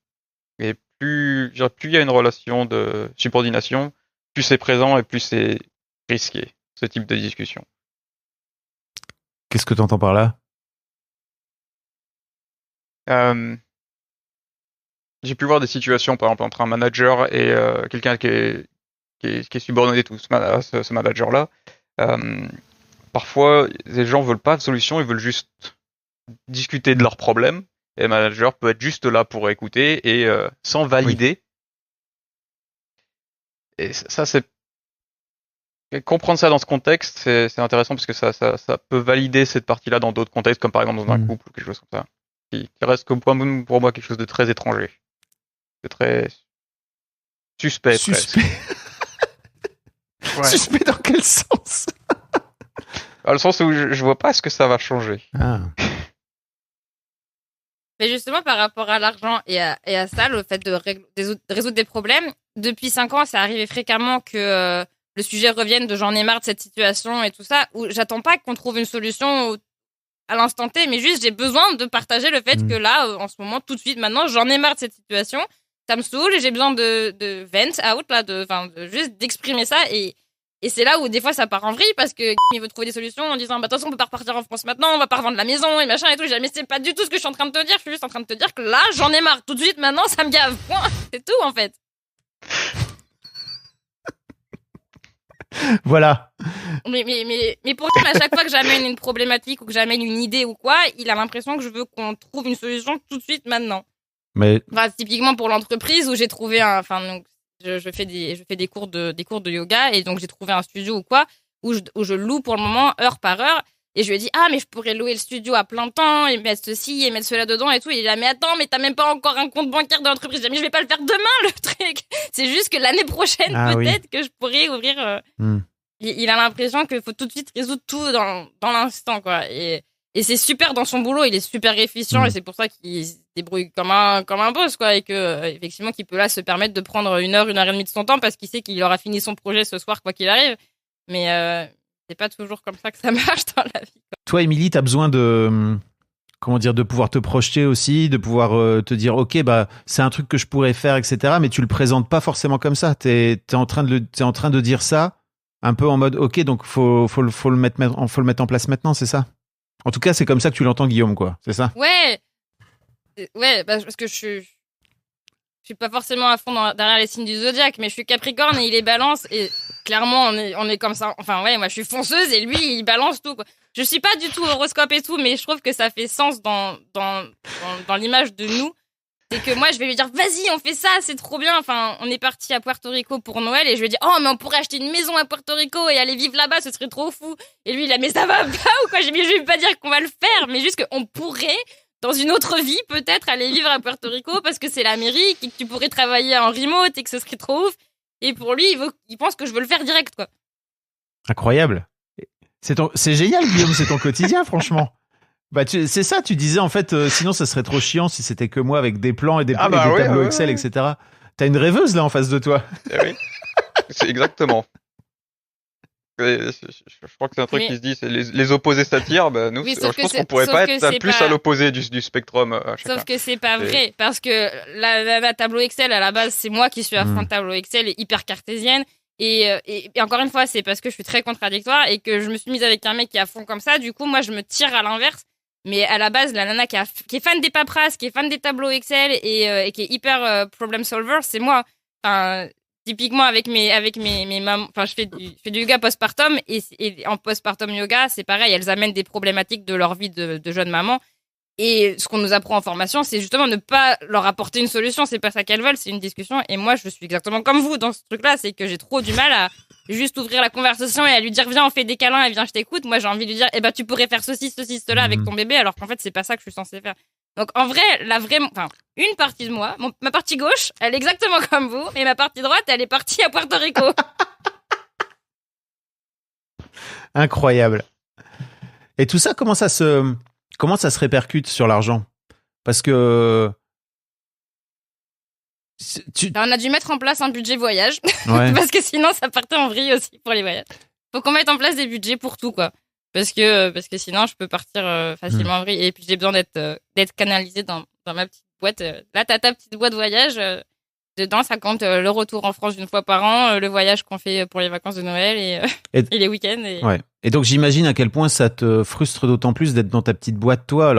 Et plus il y a une relation de subordination, plus c'est présent et plus c'est risqué, ce type de discussion. Qu'est-ce que tu entends par là? J'ai pu voir des situations, par exemple, entre un manager et quelqu'un qui est subordonné à ce manager-là. Parfois, les gens veulent pas de solution, ils veulent juste discuter de leurs problèmes. Et le manager peut être juste là pour écouter et sans valider. Oui. Et ça, c'est comprendre ça dans ce contexte, c'est intéressant parce que ça peut valider cette partie-là dans d'autres contextes, comme par exemple dans un couple ou quelque chose comme ça, qui reste comme pour moi quelque chose de très étranger, de très suspect. Ouais. Suspect dans quel sens? Dans le sens où je vois pas ce que ça va changer. Ah. Mais justement, par rapport à l'argent et à ça, le fait de résoudre des problèmes, depuis 5 ans, ça arrivait fréquemment que le sujet revienne de j'en ai marre de cette situation et tout ça, où j'attends pas qu'on trouve une solution à l'instant T, mais juste j'ai besoin de partager le fait que là, en ce moment, tout de suite, maintenant, j'en ai marre de cette situation, ça me saoule et j'ai besoin de vent out, là, juste d'exprimer ça et c'est là où des fois ça part en vrille parce que il veut trouver des solutions en disant bah de toute façon on peut pas repartir en France maintenant, on va pas revendre la maison et machin et tout. Mais c'est pas du tout ce que je suis en train de te dire, je suis juste en train de te dire que là j'en ai marre tout de suite maintenant, ça me gave. Point. C'est tout en fait. Voilà. Mais pour lui, à chaque fois que j'amène une problématique ou que j'amène une idée ou quoi, il a l'impression que je veux qu'on trouve une solution tout de suite maintenant. Mais enfin, typiquement pour l'entreprise où j'ai trouvé donc je fais des cours de yoga et donc j'ai trouvé un studio ou quoi où je loue pour le moment heure par heure et je lui ai dit mais je pourrais louer le studio à plein temps et mettre ceci et mettre cela dedans et tout et il a dit mais attends mais t'as même pas encore un compte bancaire de l'entreprise. J'ai dit mais je vais pas le faire demain le truc, c'est juste que l'année prochaine peut-être que je pourrais ouvrir il a l'impression qu'il faut tout de suite résoudre tout dans l'instant quoi et c'est super dans son boulot, il est super efficient et c'est pour ça qu'il se débrouille comme un boss quoi et que effectivement qu'il peut là se permettre de prendre 1 heure et demie de son temps parce qu'il sait qu'il aura fini son projet ce soir quoi qu'il arrive. Mais c'est pas toujours comme ça que ça marche dans la vie. Quoi. Toi, Émilie, t'as besoin de de pouvoir te projeter aussi, de pouvoir te dire ok bah c'est un truc que je pourrais faire etc. Mais tu le présentes pas forcément comme ça. T'es en train de dire ça un peu en mode ok donc faut le mettre en place maintenant, c'est ça? En tout cas, c'est comme ça que tu l'entends, Guillaume, quoi. C'est ça? Ouais, parce que je suis pas forcément à fond derrière les signes du zodiaque, mais je suis Capricorne et il est Balance et clairement on est comme ça. Enfin ouais, moi je suis fonceuse et lui il balance tout quoi. Je suis pas du tout horoscope et tout, mais je trouve que ça fait sens dans l'image de nous. C'est que moi je vais lui dire vas-y on fait ça, c'est trop bien. Enfin on est parti à Puerto Rico pour Noël et je lui dis mais on pourrait acheter une maison à Puerto Rico et aller vivre là-bas, ce serait trop fou. Et lui il a mais ça va pas ou quoi? Je vais pas dire qu'on va le faire, mais juste qu'on pourrait dans une autre vie peut-être aller vivre à Puerto Rico parce que c'est l'Amérique et que tu pourrais travailler en remote et que ce serait trop ouf. Et pour lui il pense que je veux le faire direct quoi. Incroyable. C'est génial Guillaume, c'est ton quotidien franchement. Bah c'est ça, tu disais en fait, sinon ça serait trop chiant si c'était que moi avec des plans et des tableaux Excel, etc. T'as une rêveuse là en face de toi. Oui, c'est exactement. Je crois que c'est un truc qui se dit, c'est les opposés s'attirent. Bah, nous, je pense qu'on pourrait pas être plus à l'opposé du spectrum. Sauf que c'est pas vrai, parce que la tableau Excel à la base, c'est moi qui suis à fond de tableau Excel et hyper cartésienne. Et encore une fois, c'est parce que je suis très contradictoire et que je me suis mise avec un mec qui est à fond comme ça. Du coup, moi, je me tire à l'inverse. Mais à la base, la nana qui est fan des paperasses, qui est fan des tableaux Excel et qui est hyper problem solver, c'est moi. Enfin, typiquement avec mes mamans, enfin je fais du yoga postpartum et en postpartum yoga c'est pareil, elles amènent des problématiques de leur vie de jeune maman et ce qu'on nous apprend en formation c'est justement ne pas leur apporter une solution, c'est pas ça qu'elles veulent, c'est une discussion et moi je suis exactement comme vous dans ce truc là, c'est que j'ai trop du mal à juste ouvrir la conversation et à lui dire viens on fait des câlins et viens je t'écoute, moi j'ai envie de lui dire tu pourrais faire cela avec ton bébé alors qu'en fait c'est pas ça que je suis censée faire. Donc en vrai, une partie de moi, ma partie gauche, elle est exactement comme vous, et ma partie droite, elle est partie à Puerto Rico. Incroyable. Et tout ça, comment ça se répercute sur l'argent? Parce que on a dû mettre en place un budget voyage, ouais. parce que sinon ça partait en vrille aussi pour les voyages. Faut qu'on mette en place des budgets pour tout quoi. Parce que sinon je peux partir facilement en vrille et puis j'ai besoin d'être canalisée dans ma petite boîte. Là t'as ta petite boîte voyage, dedans ça compte le retour en France une fois par an, le voyage qu'on fait pour les vacances de Noël et les week-ends. Ouais. Et donc j'imagine à quel point ça te frustre d'autant plus d'être dans ta petite boîte toi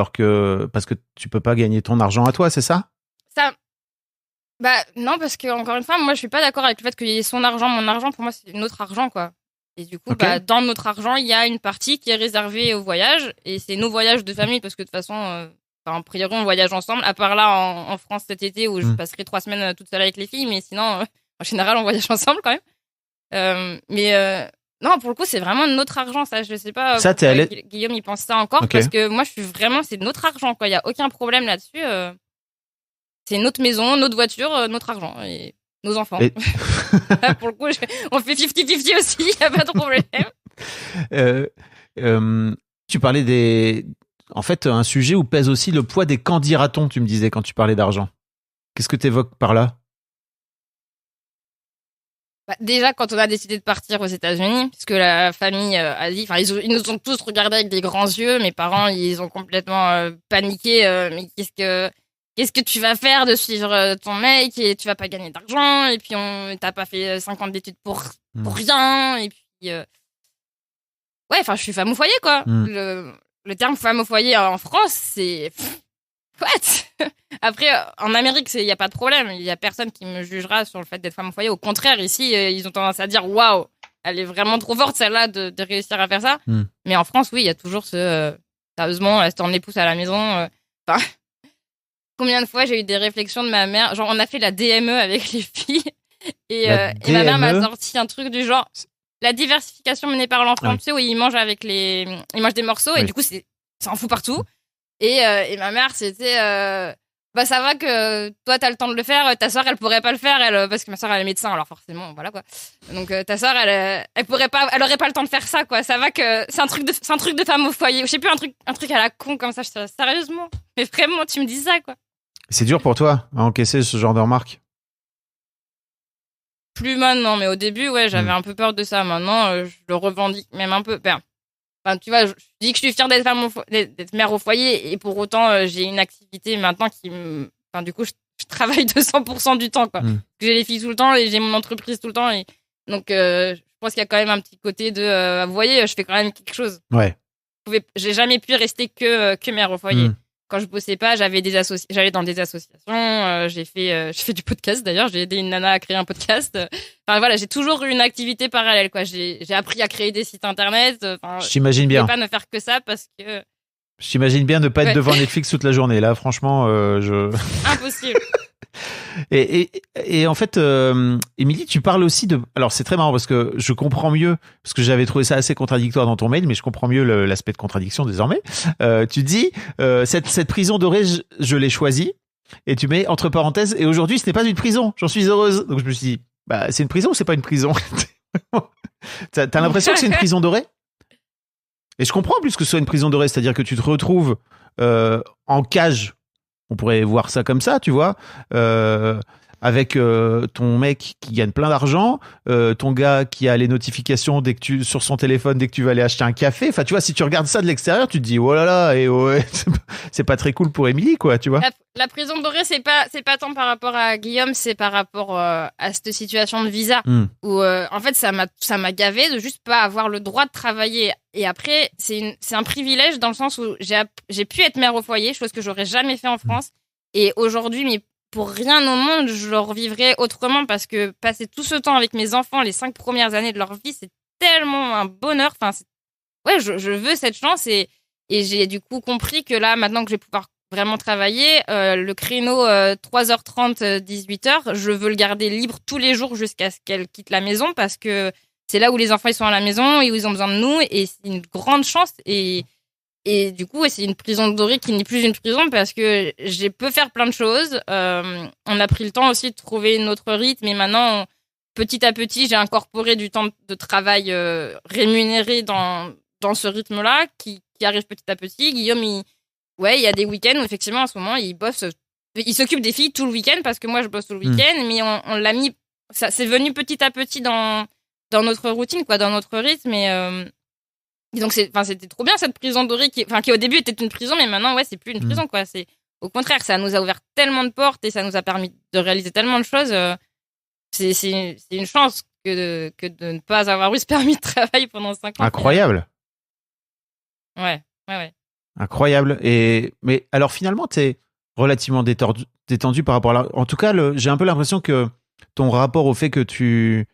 parce que tu peux pas gagner ton argent à toi, c'est ça? Non parce que encore une fois moi je suis pas d'accord avec le fait qu'il y ait son argent, mon argent, pour moi c'est notre argent quoi. Et du coup, okay. Dans notre argent, il y a une partie qui est réservée au voyage. Et c'est nos voyages de famille, parce que de toute façon, en priori, on voyage ensemble. À part là, en France cet été, où je passerai 3 semaines toute seule avec les filles. Mais sinon, en général, on voyage ensemble quand même. Non, pour le coup, c'est vraiment notre argent, ça. Je sais pas ça, Guillaume, il pense ça encore. Okay. Parce que moi, c'est notre argent, quoi. Il y a aucun problème là-dessus. C'est notre maison, notre voiture, notre argent. Et nos enfants. Là, pour le coup, on fait 50-50 aussi, il n'y a pas de problème. Tu parlais en fait, un sujet où pèse aussi le poids des quand dira-t-on, tu me disais, quand tu parlais d'argent. Qu'est-ce que tu évoques par là? Déjà, quand on a décidé de partir aux États-Unis, parce que la famille a dit, ils nous ont tous regardés avec des grands yeux, mes parents, ils ont complètement paniqué, mais qu'est-ce que tu vas faire de suivre ton mec et tu vas pas gagner d'argent et puis t'as pas fait 5 ans d'études pour rien et puis je suis femme au foyer quoi. Le terme femme au foyer en France c'est what? Après en Amérique il y a pas de problème, il y a personne qui me jugera sur le fait d'être femme au foyer, au contraire ici ils ont tendance à dire waouh, elle est vraiment trop forte celle-là de réussir à faire ça. Mais en France oui, il y a toujours sérieusement reste en épouse à la maison combien de fois j'ai eu des réflexions de ma mère, genre on a fait la DME avec les filles et ma mère m'a sorti un truc du genre la diversification menée par l'enfant, tu sais où ils mangent des morceaux et du coup ça en fout partout et ma mère c'était ça va que toi t'as le temps de le faire, ta soeur elle pourrait pas le faire parce que ma soeur elle est médecin alors forcément voilà quoi, donc ta soeur elle pourrait pas, elle aurait pas le temps de faire ça quoi, ça va que c'est un truc de femme au foyer, je sais plus, un truc à la con comme ça, je sais, sérieusement mais vraiment tu me dis ça quoi. C'est dur pour toi à encaisser ce genre de remarques? Plus maintenant, mais au début, ouais, j'avais un peu peur de ça. Maintenant, je le revendique même un peu. Tu vois, je dis que je suis fière d'être mère au foyer et pour autant, j'ai une activité maintenant du coup, je travaille 200% du temps, quoi. J'ai les filles tout le temps et j'ai mon entreprise tout le temps. Et donc, je pense qu'il y a quand même un petit côté de, vous voyez, je fais quand même quelque chose. Ouais. J'ai jamais pu rester que mère au foyer. Quand je bossais pas, j'allais dans des associations, j'ai fait du podcast d'ailleurs, j'ai aidé une nana à créer un podcast. Enfin voilà, j'ai toujours eu une activité parallèle quoi. J'ai appris à créer des sites internet. J'imagine bien. Je vais pas ne faire que ça parce que. J'imagine bien ne pas être devant Netflix toute la journée. Là, franchement, Impossible. Et en fait, Émilie, tu parles aussi de... Alors, c'est très marrant parce que je comprends mieux, parce que j'avais trouvé ça assez contradictoire dans ton mail, mais je comprends mieux l'aspect de contradiction désormais. Tu dis, cette prison dorée, je l'ai choisie, et tu mets entre parenthèses, et aujourd'hui, ce n'est pas une prison, j'en suis heureuse. Donc, je me suis dit, c'est une prison ou c'est pas une prison? T'as l'impression que c'est une prison dorée? Et je comprends plus que ce soit une prison dorée, c'est-à-dire que tu te retrouves en cage. On pourrait voir ça comme ça, tu vois, avec ton mec qui gagne plein d'argent, ton gars qui a les notifications sur son téléphone dès que tu vas aller acheter un café. Enfin, tu vois, si tu regardes ça de l'extérieur, tu te dis, oh là là, et ouais, c'est pas très cool pour Émilie, quoi, tu vois. La prison dorée, c'est pas tant par rapport à Guillaume, c'est par rapport à cette situation de visa où en fait ça m'a gavé de juste pas avoir le droit de travailler. Et après, c'est un privilège dans le sens où j'ai pu être mère au foyer, chose que j'aurais jamais fait en France. Et aujourd'hui, pour rien au monde, je le revivrais autrement parce que passer tout ce temps avec mes enfants, les 5 premières années de leur vie, c'est tellement un bonheur. Enfin, ouais, je veux cette chance et j'ai du coup compris que là, maintenant que je vais pouvoir vraiment travailler, le créneau 3h30, 18h, je veux le garder libre tous les jours jusqu'à ce qu'elle quitte la maison parce que c'est là où les enfants ils sont à la maison et où ils ont besoin de nous et c'est une grande chance et du coup, c'est une prison dorée qui n'est plus une prison parce que j'ai pu faire plein de choses. On a pris le temps aussi de trouver notre rythme et maintenant, petit à petit, j'ai incorporé du temps de travail rémunéré dans ce rythme-là qui arrive petit à petit. Guillaume, il y a des week-ends où effectivement, en ce moment, il bosse. Il s'occupe des filles tout le week-end parce que moi, je bosse tout le week-end, mais on l'a mis. Ça, c'est venu petit à petit dans notre routine, quoi, dans notre rythme et donc c'était trop bien cette prison dorée qui au début était une prison, mais maintenant c'est plus une prison quoi. C'est au contraire, ça nous a ouvert tellement de portes et ça nous a permis de réaliser tellement de choses. C'est une chance que de ne pas avoir eu ce permis de travail pendant 5 ans. Incroyable. Ouais. Incroyable. Mais alors finalement, t'es relativement détendu par rapport à en tout cas, j'ai un peu l'impression que ton rapport au fait que tu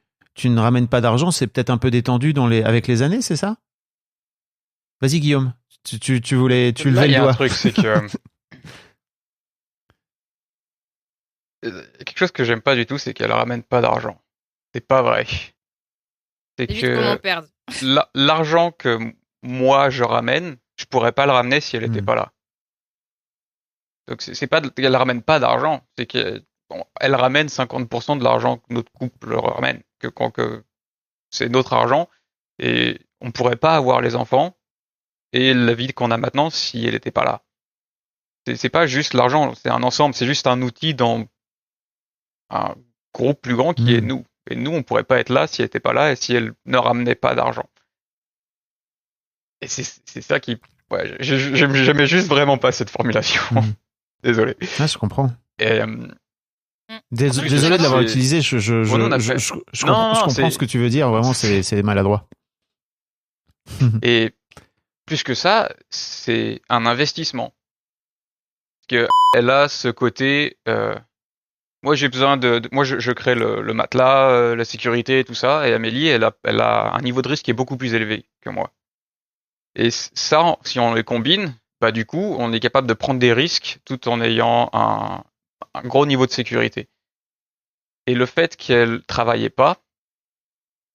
ne ramènes pas d'argent, c'est peut-être un peu détendu avec les années, c'est ça? Vas-y Guillaume, tu levais le doigt. Il y a un truc, c'est que quelque chose que j'aime pas du tout, c'est qu'elle ramène pas d'argent. C'est pas vrai. C'est que l'argent que moi je ramène, je pourrais pas le ramener si elle était pas là. Donc c'est pas qu'elle ramène pas d'argent, c'est qu'elle ramène 50% de l'argent que notre couple ramène, que c'est notre argent et on pourrait pas avoir les enfants et la vie qu'on a maintenant si elle était pas là. C'est pas juste l'argent, c'est un ensemble, c'est juste un outil dans un groupe plus grand qui est nous. Et nous, on pourrait pas être là si elle était pas là et si elle ne ramenait pas d'argent. Et c'est ça qui... Ouais, j'aimais juste vraiment pas cette formulation. Désolé. Ah, je comprends. Et, désolé de l'avoir utilisé, je comprends ce que tu veux dire, vraiment, c'est maladroit. Et plus que ça, c'est un investissement. Parce que elle a ce côté... moi, j'ai besoin moi, je crée le matelas, la sécurité et tout ça, et Amélie, elle a un niveau de risque qui est beaucoup plus élevé que moi. Et ça, si on les combine, bah du coup, on est capable de prendre des risques tout en ayant un gros niveau de sécurité. Et le fait qu'elle travaillait pas,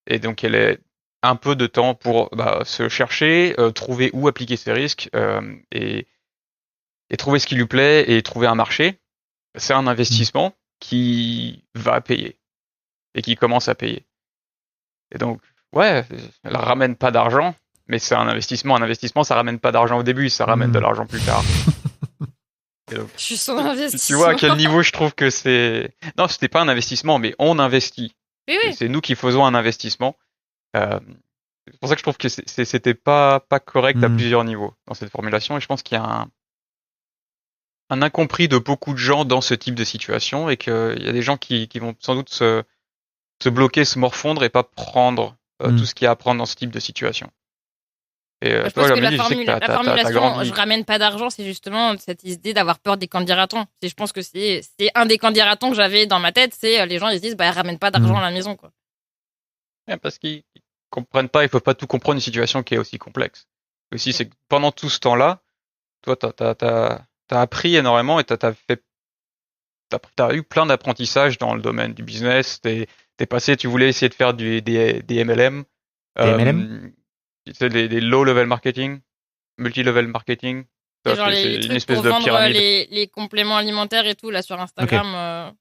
et donc elle ait un peu de temps pour se chercher, trouver où appliquer ses risques, et trouver ce qui lui plaît et trouver un marché, c'est un investissement qui va payer et qui commence à payer. Et donc, ouais, elle ramène pas d'argent, mais c'est un investissement. Un investissement, ça ramène pas d'argent au début, ça ramène de l'argent plus tard. Et donc, je suis son investissement. Tu vois à quel niveau je trouve que c'est... Non, c'était pas un investissement, mais on investit. Oui. C'est nous qui faisons un investissement. C'est pour ça que je trouve que c'était pas correct à plusieurs niveaux dans cette formulation. Et je pense qu'il y a un incompris de beaucoup de gens dans ce type de situation et qu'il y a des gens qui vont sans doute se bloquer, se morfondre et pas prendre tout ce qu'il y a à prendre dans ce type de situation. Et je pense que la formulation je ramène pas d'argent, c'est justement cette idée d'avoir peur des candidatons. Je pense que c'est un des candidatons que j'avais dans ma tête, c'est les gens ils se disent elle ramène pas d'argent à la maison quoi. Ouais, parce qu'ils comprennent pas, ils peuvent pas tout comprendre une situation qui est aussi complexe. Aussi c'est que pendant tout ce temps-là, toi t'as appris énormément et t'as eu plein d'apprentissages dans le domaine du business. T'es passé, tu voulais essayer de faire des MLM. MLM? Des low-level marketing, multi-level marketing. C'est genre les trucs pour vendre les compléments alimentaires et tout là sur Instagram.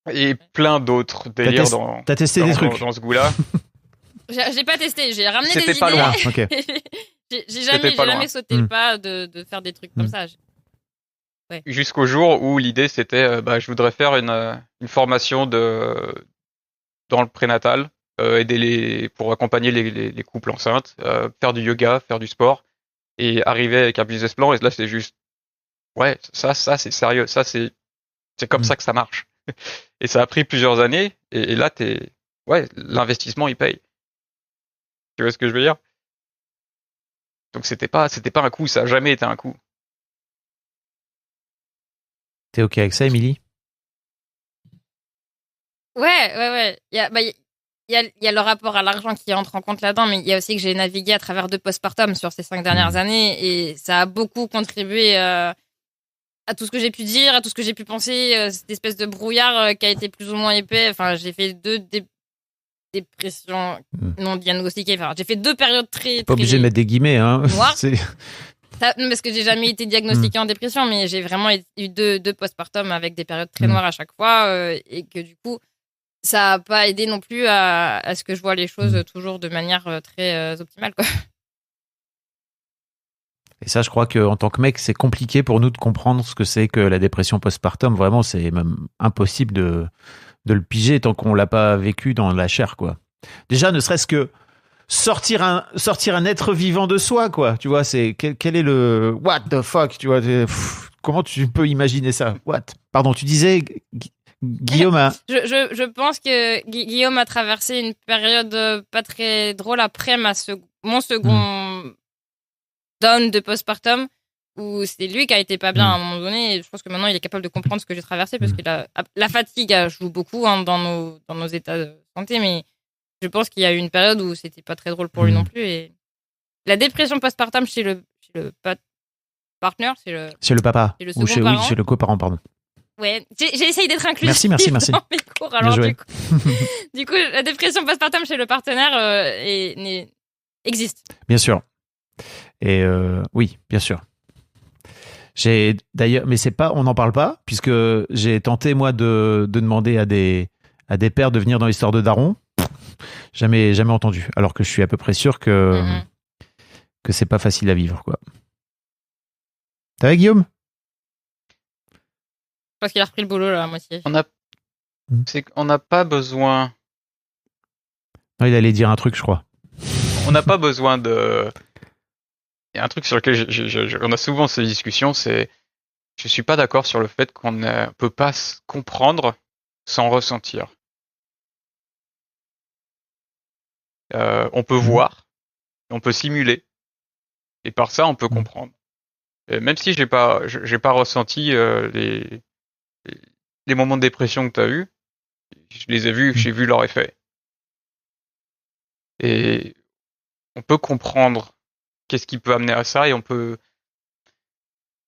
Okay. Et plein d'autres délires t'as testé des trucs dans ce goût-là. J'ai pas testé, j'ai ramené des idées. C'était pas loin. Okay. j'ai jamais sauté le pas de faire des trucs comme ça. Ouais. Jusqu'au jour où l'idée c'était je voudrais faire une formation dans le prénatal, aider pour accompagner les couples enceintes, faire du yoga, faire du sport et arriver avec un business plan. Et là c'est juste ça c'est sérieux, ça c'est comme ça que ça marche. Et ça a pris plusieurs années et là l'investissement il paye. Tu vois ce que je veux dire? Donc c'était pas un coup, ça a jamais été un coup. T'es ok avec ça, Émilie? Ouais. Il y a le rapport à l'argent qui entre en compte là-dedans, mais il y a aussi que j'ai navigué à travers 2 postpartum sur ces 5 dernières années et ça a beaucoup contribué à tout ce que j'ai pu dire, à tout ce que j'ai pu penser, cette espèce de brouillard qui a été plus ou moins épais. Enfin, j'ai fait 2 dépressions non diagnostiquées. Enfin, j'ai fait 2 périodes très... Pas obligé de mettre des guillemets, hein. Noires. Parce que j'ai jamais été diagnostiquée en dépression, mais j'ai vraiment eu 2 postpartum avec des périodes très noires à chaque fois et que du coup, ça a pas aidé non plus à ce que je vois les choses toujours de manière très optimale, quoi. Et ça, je crois qu'en tant que mec, c'est compliqué pour nous de comprendre ce que c'est que la dépression postpartum. Vraiment, c'est même impossible de le piger tant qu'on l'a pas vécu dans la chair, quoi. Déjà, ne serait-ce que sortir un être vivant de soi, quoi. Tu vois, c'est quel est le what the fuck, tu vois. Comment tu peux imaginer ça? What? Pardon, tu disais Guillaume a... Je pense que Guillaume a traversé une période pas très drôle après mon second down de postpartum où c'était lui qui a été pas bien à un moment donné et je pense que maintenant il est capable de comprendre ce que j'ai traversé parce que la fatigue joue beaucoup dans nos états de santé, mais je pense qu'il y a eu une période où c'était pas très drôle pour lui non plus et la dépression postpartum chez le partner, c'est le papa c'est le ou second parent. chez le coparent, pardon. Ouais, j'ai essayé d'être inclusif merci. dans mes cours. Alors du coup, la dépression postpartum chez le partenaire existe. Bien sûr. Et oui, bien sûr. J'ai d'ailleurs, mais c'est pas, on n'en parle pas, puisque j'ai tenté moi de demander à des pères de venir dans l'histoire de Daron. Jamais entendu. Alors que je suis à peu près sûr que c'est pas facile à vivre, quoi. T'as vu, Guillaume? Je pense qu'il a repris le boulot là à moitié. On n'a pas besoin. Non, il allait dire un truc, je crois. On n'a pas besoin de. Il y a un truc sur lequel on a souvent ces discussions, c'est je suis pas d'accord sur le fait qu'on ne peut pas comprendre sans ressentir. On peut voir, on peut simuler, et par ça on peut comprendre. Et même si j'ai pas ressenti les moments de dépression que tu as eu, je les ai vus, j'ai vu leur effet. Et on peut comprendre qu'est-ce qui peut amener à ça et on peut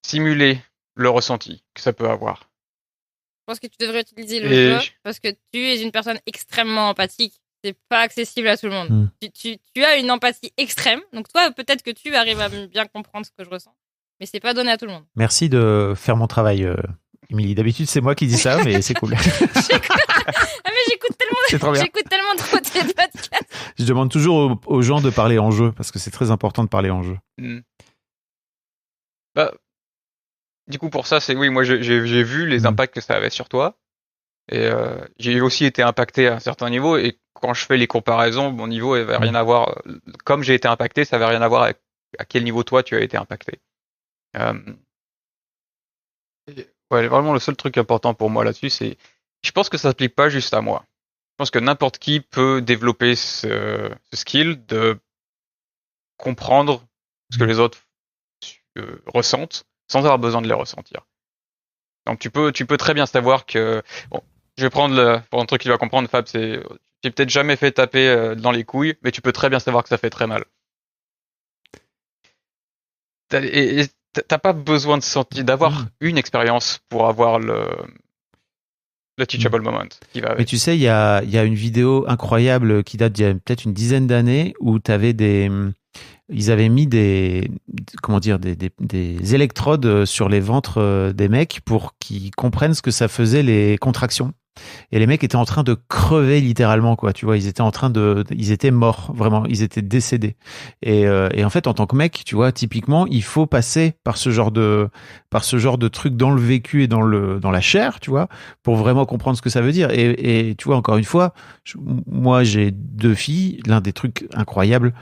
simuler le ressenti que ça peut avoir. Je pense que tu devrais utiliser le jeu parce que tu es une personne extrêmement empathique. C'est pas accessible à tout le monde. Tu as une empathie extrême. Donc toi, peut-être que tu arrives à bien comprendre ce que je ressens. Mais c'est pas donné à tout le monde. Merci de faire mon travail, Émilie. D'habitude, c'est moi qui dis ça, mais c'est cool. Mais j'écoute tellement trop tes podcasts. Je demande toujours aux gens de parler en jeu, parce que c'est très important de parler en jeu. Bah, du coup, pour ça, moi j'ai vu les impacts que ça avait sur toi. Et j'ai aussi été impacté à un certain niveau. Et quand je fais les comparaisons, mon niveau avait rien à voir. Comme j'ai été impacté, ça avait rien à voir avec à quel niveau toi tu as été impacté. Vraiment le seul truc important pour moi là-dessus, c'est je pense que ça s'applique pas juste à moi. Je pense que n'importe qui peut développer ce skill de comprendre ce que les autres ressentent sans avoir besoin de les ressentir. Donc tu peux très bien savoir que je vais prendre pour un truc qu'il va comprendre, Fab, c'est tu t'es peut-être jamais fait taper dans les couilles, mais tu peux très bien savoir que ça fait très mal. Et t'as pas besoin d'avoir une expérience pour avoir le teachable moment qui va avec. Mais tu sais, il y a une vidéo incroyable qui date d'il y a peut-être une dizaine d'années où ils avaient mis des électrodes sur les ventres des mecs pour qu'ils comprennent ce que ça faisait les contractions. Et les mecs étaient en train de crever littéralement, quoi. Tu vois, ils étaient morts, vraiment, ils étaient décédés. Et en fait, en tant que mec, tu vois, typiquement, il faut passer par ce genre de truc dans le vécu et dans la chair, tu vois, pour vraiment comprendre ce que ça veut dire. Et tu vois, encore une fois, moi, j'ai 2 filles. L'un des trucs incroyables,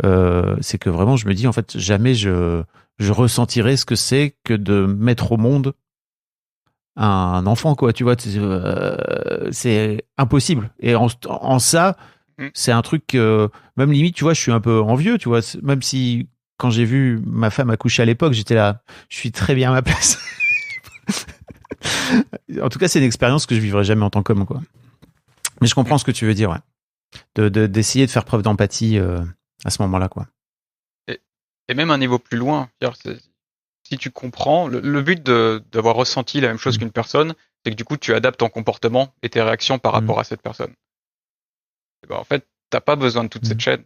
c'est que vraiment, je me dis, en fait, jamais je ressentirai ce que c'est que de mettre au monde un enfant, quoi, tu vois, c'est impossible. Et en ça, c'est un truc, même limite, tu vois, je suis un peu envieux, tu vois, même si quand j'ai vu ma femme accoucher à l'époque, j'étais là, je suis très bien à ma place. En tout cas, c'est une expérience que je vivrai jamais en tant qu'homme, quoi. Mais je comprends ce que tu veux dire, ouais. D'essayer de faire preuve d'empathie à ce moment-là, quoi. Et même un niveau plus loin. Si tu comprends, le but d'avoir ressenti la même chose qu'une personne, c'est que du coup, tu adaptes ton comportement et tes réactions par rapport à cette personne. Et ben, en fait, t'as pas besoin de toute cette chaîne.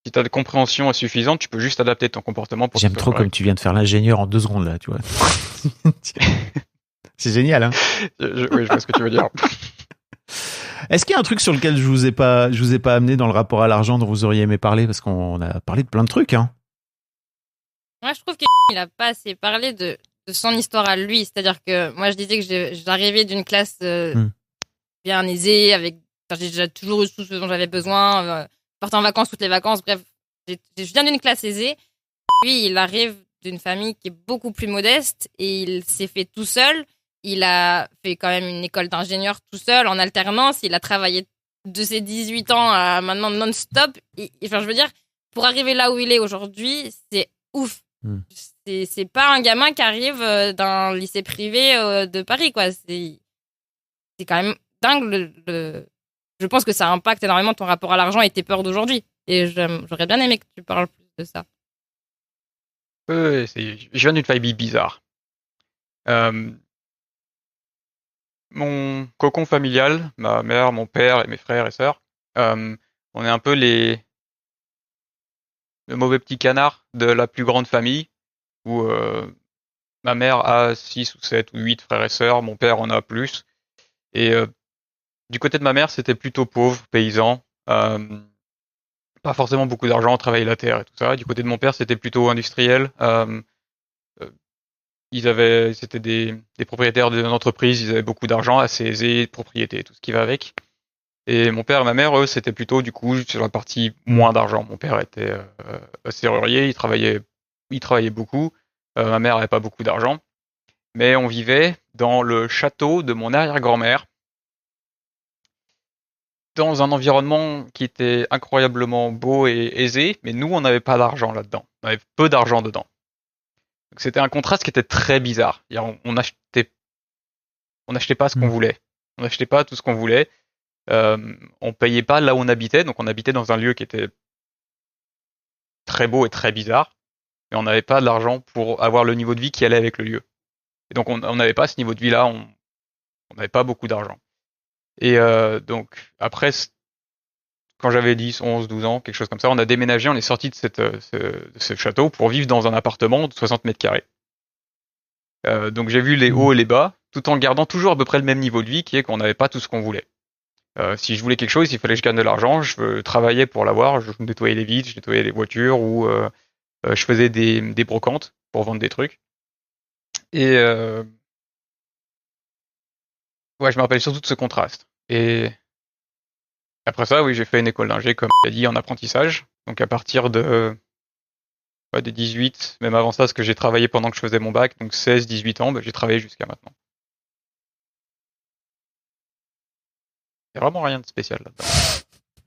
Si t'as de compréhension suffisante, tu peux juste adapter ton comportement pour. J'aime trop comme tu viens de faire l'ingénieur en 2 secondes, là, tu vois. C'est génial, hein. Oui, je vois ce que tu veux dire. Est-ce qu'il y a un truc sur lequel je vous ai pas amené dans le rapport à l'argent dont vous auriez aimé parler? Parce qu'on a parlé de plein de trucs, hein. Moi, je trouve qu'il a pas assez parlé de son histoire à lui. C'est-à-dire que moi, je disais que j'arrivais d'une classe bien aisée, j'ai déjà toujours eu tout ce dont j'avais besoin, partais en vacances toutes les vacances. Bref, je viens d'une classe aisée. Lui, il arrive d'une famille qui est beaucoup plus modeste et il s'est fait tout seul. Il a fait quand même une école d'ingénieur tout seul en alternance. Il a travaillé de ses 18 ans à maintenant non-stop. Enfin, je veux dire, pour arriver là où il est aujourd'hui, c'est ouf. C'est pas un gamin qui arrive d'un lycée privé de Paris, quoi. C'est quand même dingue. Je pense que ça impacte énormément ton rapport à l'argent et tes peurs d'aujourd'hui. Et j'aurais bien aimé que tu parles plus de ça. Je viens d'une famille bizarre. Mon cocon familial, ma mère, mon père et mes frères et sœurs, on est un peu le mauvais petit canard de la plus grande famille, où ma mère a 6 ou 7 ou 8 frères et sœurs, mon père en a plus. Et du côté de ma mère, c'était plutôt pauvre, paysan, pas forcément beaucoup d'argent, on travaillait la terre et tout ça. Du côté de mon père, c'était plutôt industriel. C'était des propriétaires d'une entreprise, ils avaient beaucoup d'argent, assez aisés, propriété, tout ce qui va avec. Et mon père et ma mère, eux, c'était plutôt du coup sur la partie moins d'argent. Mon père était serrurier, il travaillait beaucoup. Ma mère avait pas beaucoup d'argent, mais on vivait dans le château de mon arrière-grand-mère, dans un environnement qui était incroyablement beau et aisé, mais nous, on n'avait pas d'argent là-dedans. On avait peu d'argent dedans. Donc c'était un contraste qui était très bizarre. On n'achetait pas ce qu'on voulait. On n'achetait pas tout ce qu'on voulait. On payait pas là où on habitait, donc on habitait dans un lieu qui était très beau et très bizarre, mais on n'avait pas de l'argent pour avoir le niveau de vie qui allait avec le lieu. Et donc on n'avait pas ce niveau de vie-là, on n'avait pas beaucoup d'argent. Et donc après, quand j'avais 10, 11, 12 ans, quelque chose comme ça, on a déménagé, on est sorti de ce château pour vivre dans un appartement de 60 mètres carrés. Donc j'ai vu les hauts et les bas, tout en gardant toujours à peu près le même niveau de vie, qui est qu'on n'avait pas tout ce qu'on voulait. Si je voulais quelque chose, il fallait que je gagne de l'argent, je travaillais pour l'avoir, je nettoyais les vitres, je nettoyais les voitures, ou je faisais des brocantes pour vendre des trucs. Et ouais, je me rappelle surtout de ce contraste. Et après ça, oui, j'ai fait une école d'ingé, comme tu as dit, en apprentissage. Donc à partir des 18, même avant ça, parce que j'ai travaillé pendant que je faisais mon bac, donc 16, 18 ans, j'ai travaillé jusqu'à maintenant. Il n'y a vraiment rien de spécial là-dedans.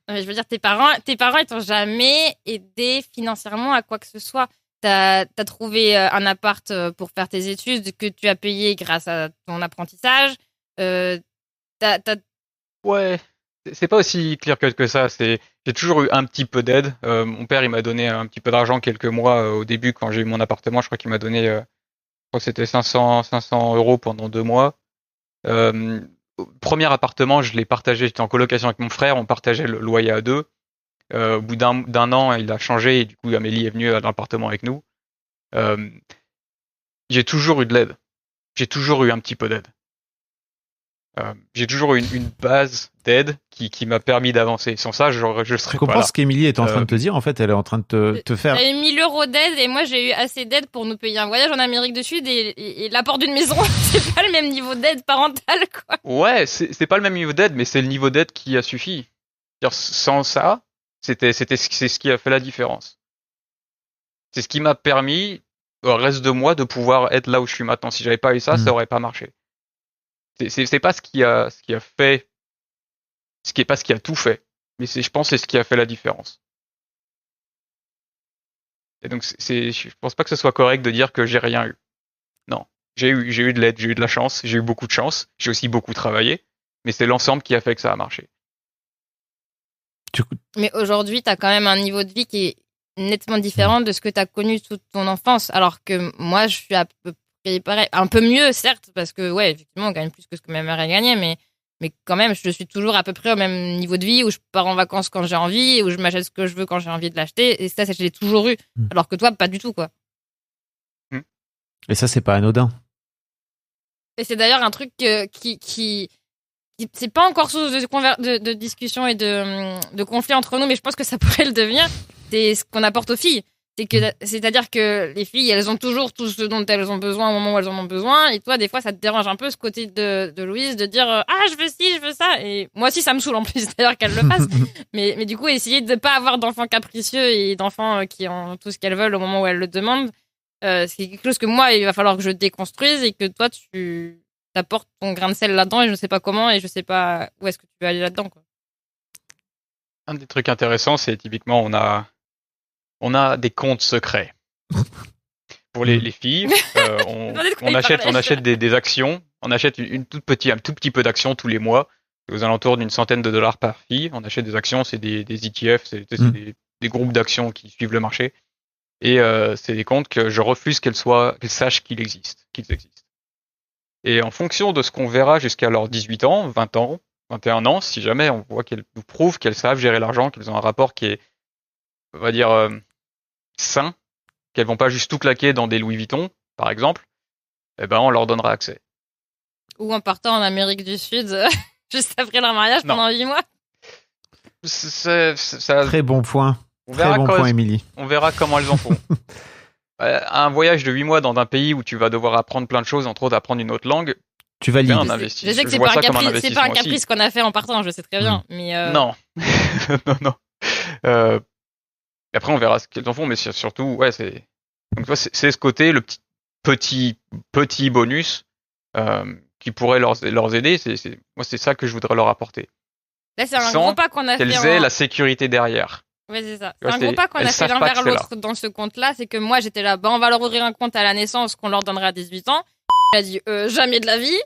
Je veux dire, tes parents, ils t'ont jamais aidé financièrement à quoi que ce soit. T'as trouvé un appart pour faire tes études que tu as payé grâce à ton apprentissage. Ouais, c'est pas aussi clear cut que ça. J'ai toujours eu un petit peu d'aide. Mon père, il m'a donné un petit peu d'argent quelques mois au début quand j'ai eu mon appartement. Je crois qu'il m'a donné, je crois que c'était 500 € pendant 2 mois. Premier appartement, je l'ai partagé. J'étais en colocation avec mon frère. On partageait le loyer à deux. Au bout d'un an, il a changé et du coup, Amélie est venue dans l'appartement avec nous. J'ai toujours eu de l'aide. J'ai toujours eu un petit peu d'aide. J'ai toujours eu une base d'aide qui m'a permis d'avancer. Sans ça, je serais pas là. Tu comprends ce qu'Émilie est en train de te dire, en fait, elle est en train de te faire... J'avais 1000 € d'aide et moi j'ai eu assez d'aide pour nous payer un voyage en Amérique du Sud et l'apport d'une maison, c'est pas le même niveau d'aide parentale, quoi. Ouais, c'est pas le même niveau d'aide, mais c'est le niveau d'aide qui a suffi. Sans ça, c'est ce qui a fait la différence. C'est ce qui m'a permis, au reste de moi, de pouvoir être là où je suis maintenant. Si j'avais pas eu ça, ça aurait pas marché. C'est pas ce qui a fait, pas ce qui a tout fait, mais je pense c'est ce qui a fait la différence. Et donc je pense pas que ce soit correct de dire que j'ai rien eu. Non, j'ai eu de l'aide, j'ai eu de la chance, j'ai eu beaucoup de chance, j'ai aussi beaucoup travaillé, mais c'est l'ensemble qui a fait que ça a marché. Mais aujourd'hui, tu as quand même un niveau de vie qui est nettement différent de ce que tu as connu toute ton enfance. Alors que moi, je suis à peu près pareil. Un peu mieux, certes, parce que, ouais, effectivement, on gagne plus que ce que ma mère a gagné, mais quand même, je suis toujours à peu près au même niveau de vie où je pars en vacances quand j'ai envie, où je m'achète ce que je veux quand j'ai envie de l'acheter. Et ça, je l'ai toujours eu. Alors que toi, pas du tout, quoi. Et ça, c'est pas anodin. Et c'est d'ailleurs un truc qui c'est pas encore source de discussion et de conflit entre nous, mais je pense que ça pourrait le devenir. C'est ce qu'on apporte aux filles. C'est-à-dire que les filles, elles ont toujours tout ce dont elles ont besoin au moment où elles en ont besoin. Et toi, des fois, ça te dérange un peu ce côté de Louise de dire ah, je veux ci, je veux ça. Et moi aussi, ça me saoule en plus d'ailleurs qu'elle le fasse. mais du coup, essayer de pas avoir d'enfants capricieux et d'enfants qui ont tout ce qu'elles veulent au moment où elles le demandent, c'est quelque chose que moi, il va falloir que je déconstruise et que toi, tu apportes ton grain de sel là-dedans et je sais pas comment et je sais pas où est-ce que tu veux aller là-dedans, quoi. Un des trucs intéressants, c'est typiquement on a des comptes secrets. Pour les filles, on achète des actions, on achète un tout petit peu d'actions tous les mois, aux alentours d'une centaine de dollars par fille. On achète des actions, c'est des ETF, c'est des groupes d'actions qui suivent le marché. Et c'est des comptes que je refuse qu'elles sachent qu'ils existent. Et en fonction de ce qu'on verra jusqu'à leurs 18 ans, 20 ans, 21 ans, si jamais on voit qu'elles nous prouvent qu'elles savent gérer l'argent, qu'elles ont un rapport qui est, on va dire, sain, qu'elles vont pas juste tout claquer dans des Louis Vuitton, par exemple, eh ben on leur donnera accès. Ou en partant en Amérique du Sud, juste après leur mariage pendant 8 mois. Très bon point. Très bon point, Émilie. On verra comment elles en font. Un voyage de 8 mois dans un pays où tu vas devoir apprendre plein de choses, entre autres apprendre une autre langue, tu valides. Je sais que c'est pas un caprice qu'on a fait en partant, je sais très bien. Mais Non. non. Après, on verra ce qu'elles en font, mais surtout, ouais, c'est ce côté, le petit bonus qui pourrait leur aider. Moi, c'est ça que je voudrais leur apporter. Là, c'est un gros pas qu'on a fait. Qu'elles aient la sécurité derrière. Ouais, c'est ça. C'est un gros pas qu'on a fait l'un vers l'autre dans ce compte-là. C'est que moi, j'étais là, on va leur ouvrir un compte à la naissance qu'on leur donnera à 18 ans. Elle a dit jamais de la vie.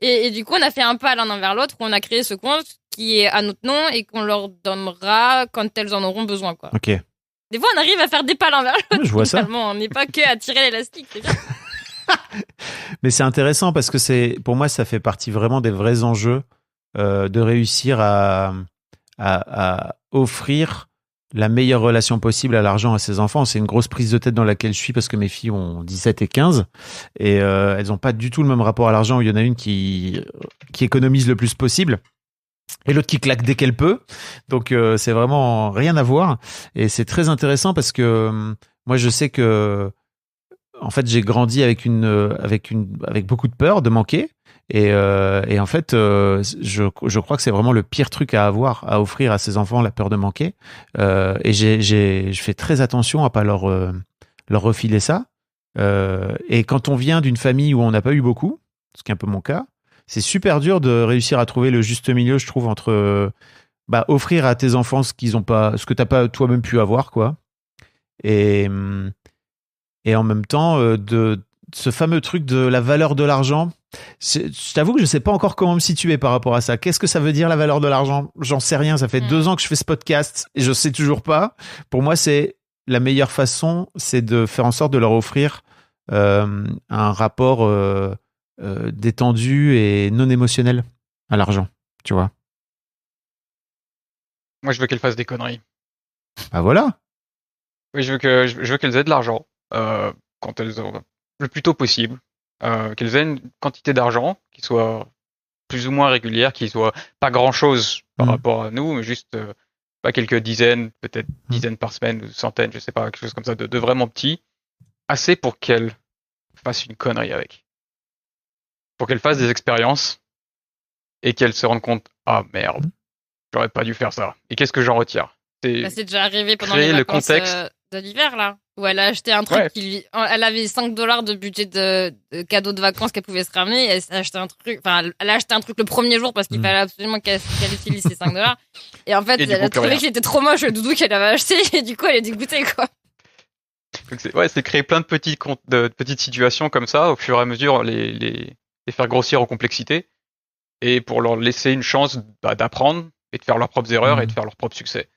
et du coup, on a fait un pas l'un vers l'autre où on a créé ce compte qui est à notre nom et qu'on leur donnera quand elles en auront besoin, quoi. Ok. Des fois, on arrive à faire des pas l'un vers l'autre. Je vois ça. On n'est pas que à tirer l'élastique, c'est bien. Mais c'est intéressant parce que pour moi, ça fait partie vraiment des vrais enjeux de réussir à offrir la meilleure relation possible à l'argent à ses enfants. C'est une grosse prise de tête dans laquelle je suis parce que mes filles ont 17 et 15 et elles n'ont pas du tout le même rapport à l'argent. Il y en a une qui économise le plus possible et l'autre qui claque dès qu'elle peut. Donc c'est vraiment rien à voir et c'est très intéressant parce que moi je sais que en fait j'ai grandi avec beaucoup de peur de manquer. Et en fait, je crois que c'est vraiment le pire truc à offrir à ses enfants, la peur de manquer. Et je fais très attention à pas leur refiler ça. Et quand on vient d'une famille où on n'a pas eu beaucoup, ce qui est un peu mon cas, c'est super dur de réussir à trouver le juste milieu, je trouve, entre offrir à tes enfants ce que t'as pas toi-même pu avoir, quoi. Et en même temps, de ce fameux truc de la valeur de l'argent. Je t'avoue que je sais pas encore comment me situer par rapport à ça. Qu'est-ce que ça veut dire la valeur de l'argent ? J'en sais rien. Ça fait 2 ans que je fais ce podcast et je sais toujours pas. Pour moi, c'est la meilleure façon, c'est de faire en sorte de leur offrir un rapport détendu et non émotionnel à l'argent. Tu vois ? Moi, je veux qu'elles fassent des conneries. Ah voilà. Oui, je veux qu'elles aient de l'argent quand elles ont le plus tôt possible. Qu'elles aient une quantité d'argent qui soit plus ou moins régulière, qui soit pas grand-chose par rapport à nous, mais juste pas quelques dizaines, peut-être dizaines par semaine, ou centaines, je sais pas, quelque chose comme ça, de vraiment petit, assez pour qu'elles fassent une connerie avec. Pour qu'elles fassent des expériences et qu'elles se rendent compte, ah merde, j'aurais pas dû faire ça. Et qu'est-ce que j'en retire ? C'est déjà arrivé pendant les vacances de l'hiver, là, où elle a acheté un truc elle avait $5 de budget de cadeau de vacances qu'elle pouvait se ramener, et elle a acheté un truc le premier jour parce qu'il fallait absolument qu'elle utilise ces $5. Et en fait, elle a trouvé qu'il était trop moche le doudou qu'elle avait acheté, et du coup, elle est dégoûtée, quoi. Donc c'est créer plein de petites situations comme ça, au fur et à mesure, les faire grossir en complexité. et pour leur laisser une chance d'apprendre et de faire leurs propres erreurs et de faire leurs propres succès.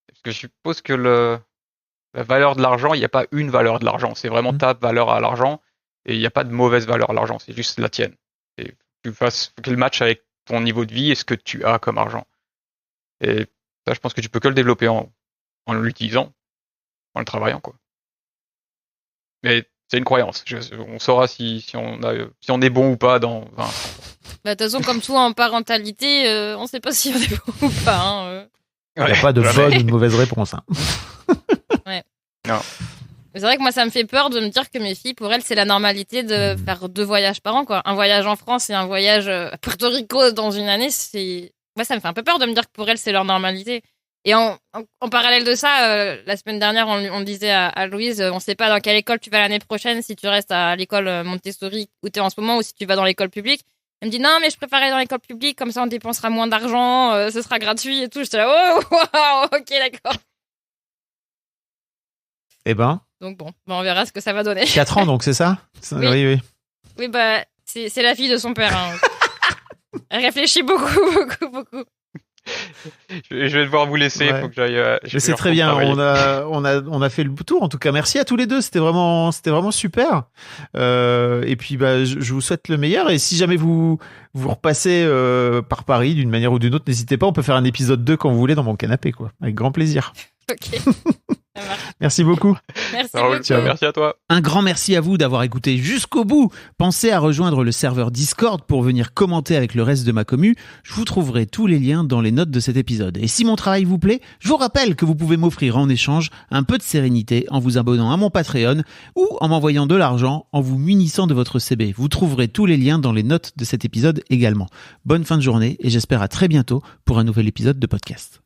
Parce que je suppose que la valeur de l'argent, il n'y a pas une valeur de l'argent, c'est vraiment ta valeur à l'argent et il n'y a pas de mauvaise valeur à l'argent, c'est juste la tienne. Et faut que le match avec ton niveau de vie et ce que tu as comme argent. Et ça, je pense que tu peux que le développer en l'utilisant, en le travaillant, quoi. Mais c'est une croyance. On saura si on est bon ou pas dans 20 ans. De toute façon, comme tout en parentalité, on sait pas si on est bon ou pas. Hein. Il n'y a pas de bonne ou de mauvaise réponse. Hein. Ouais. Non. Mais c'est vrai que moi, ça me fait peur de me dire que mes filles, pour elles, c'est la normalité de faire 2 voyages par an, quoi. Un voyage en France et un voyage à Puerto Rico dans une année, moi, ça me fait un peu peur de me dire que pour elles, c'est leur normalité. Et en parallèle de ça, la semaine dernière, on disait à Louise, on sait pas dans quelle école tu vas l'année prochaine, si tu restes à l'école Montessori où tu es en ce moment ou si tu vas dans l'école publique. Elle me dit non, mais je préfère aller dans l'école publique, comme ça on dépensera moins d'argent, ce sera gratuit et tout. J'étais là, oh, wow, ok, d'accord. Eh ben. Donc bon, on verra ce que ça va donner. 4 ans, donc c'est ça? Oui. Oui. Oui, bah, c'est la fille de son père. Hein. Elle réfléchit beaucoup. Je vais devoir vous laisser, Ouais. faut que j'aille. C'est très bien. On a fait le tour. En tout cas, merci à tous les deux. C'était vraiment super. Et puis, je vous souhaite le meilleur. Et si jamais vous repassez par Paris d'une manière ou d'une autre, n'hésitez pas. On peut faire un épisode 2 quand vous voulez dans mon canapé, quoi. Avec grand plaisir. Ok. Ça marche. Merci beaucoup. Merci Raoul, beaucoup. merci à toi. Un grand merci à vous d'avoir écouté jusqu'au bout. Pensez à rejoindre le serveur Discord pour venir commenter avec le reste de ma commu. Je vous trouverai tous les liens dans les notes de cet épisode. Et si mon travail vous plaît, je vous rappelle que vous pouvez m'offrir en échange un peu de sérénité en vous abonnant à mon Patreon ou en m'envoyant de l'argent en vous munissant de votre CB. Vous trouverez tous les liens dans les notes de cet épisode également. Bonne fin de journée et j'espère à très bientôt pour un nouvel épisode de podcast.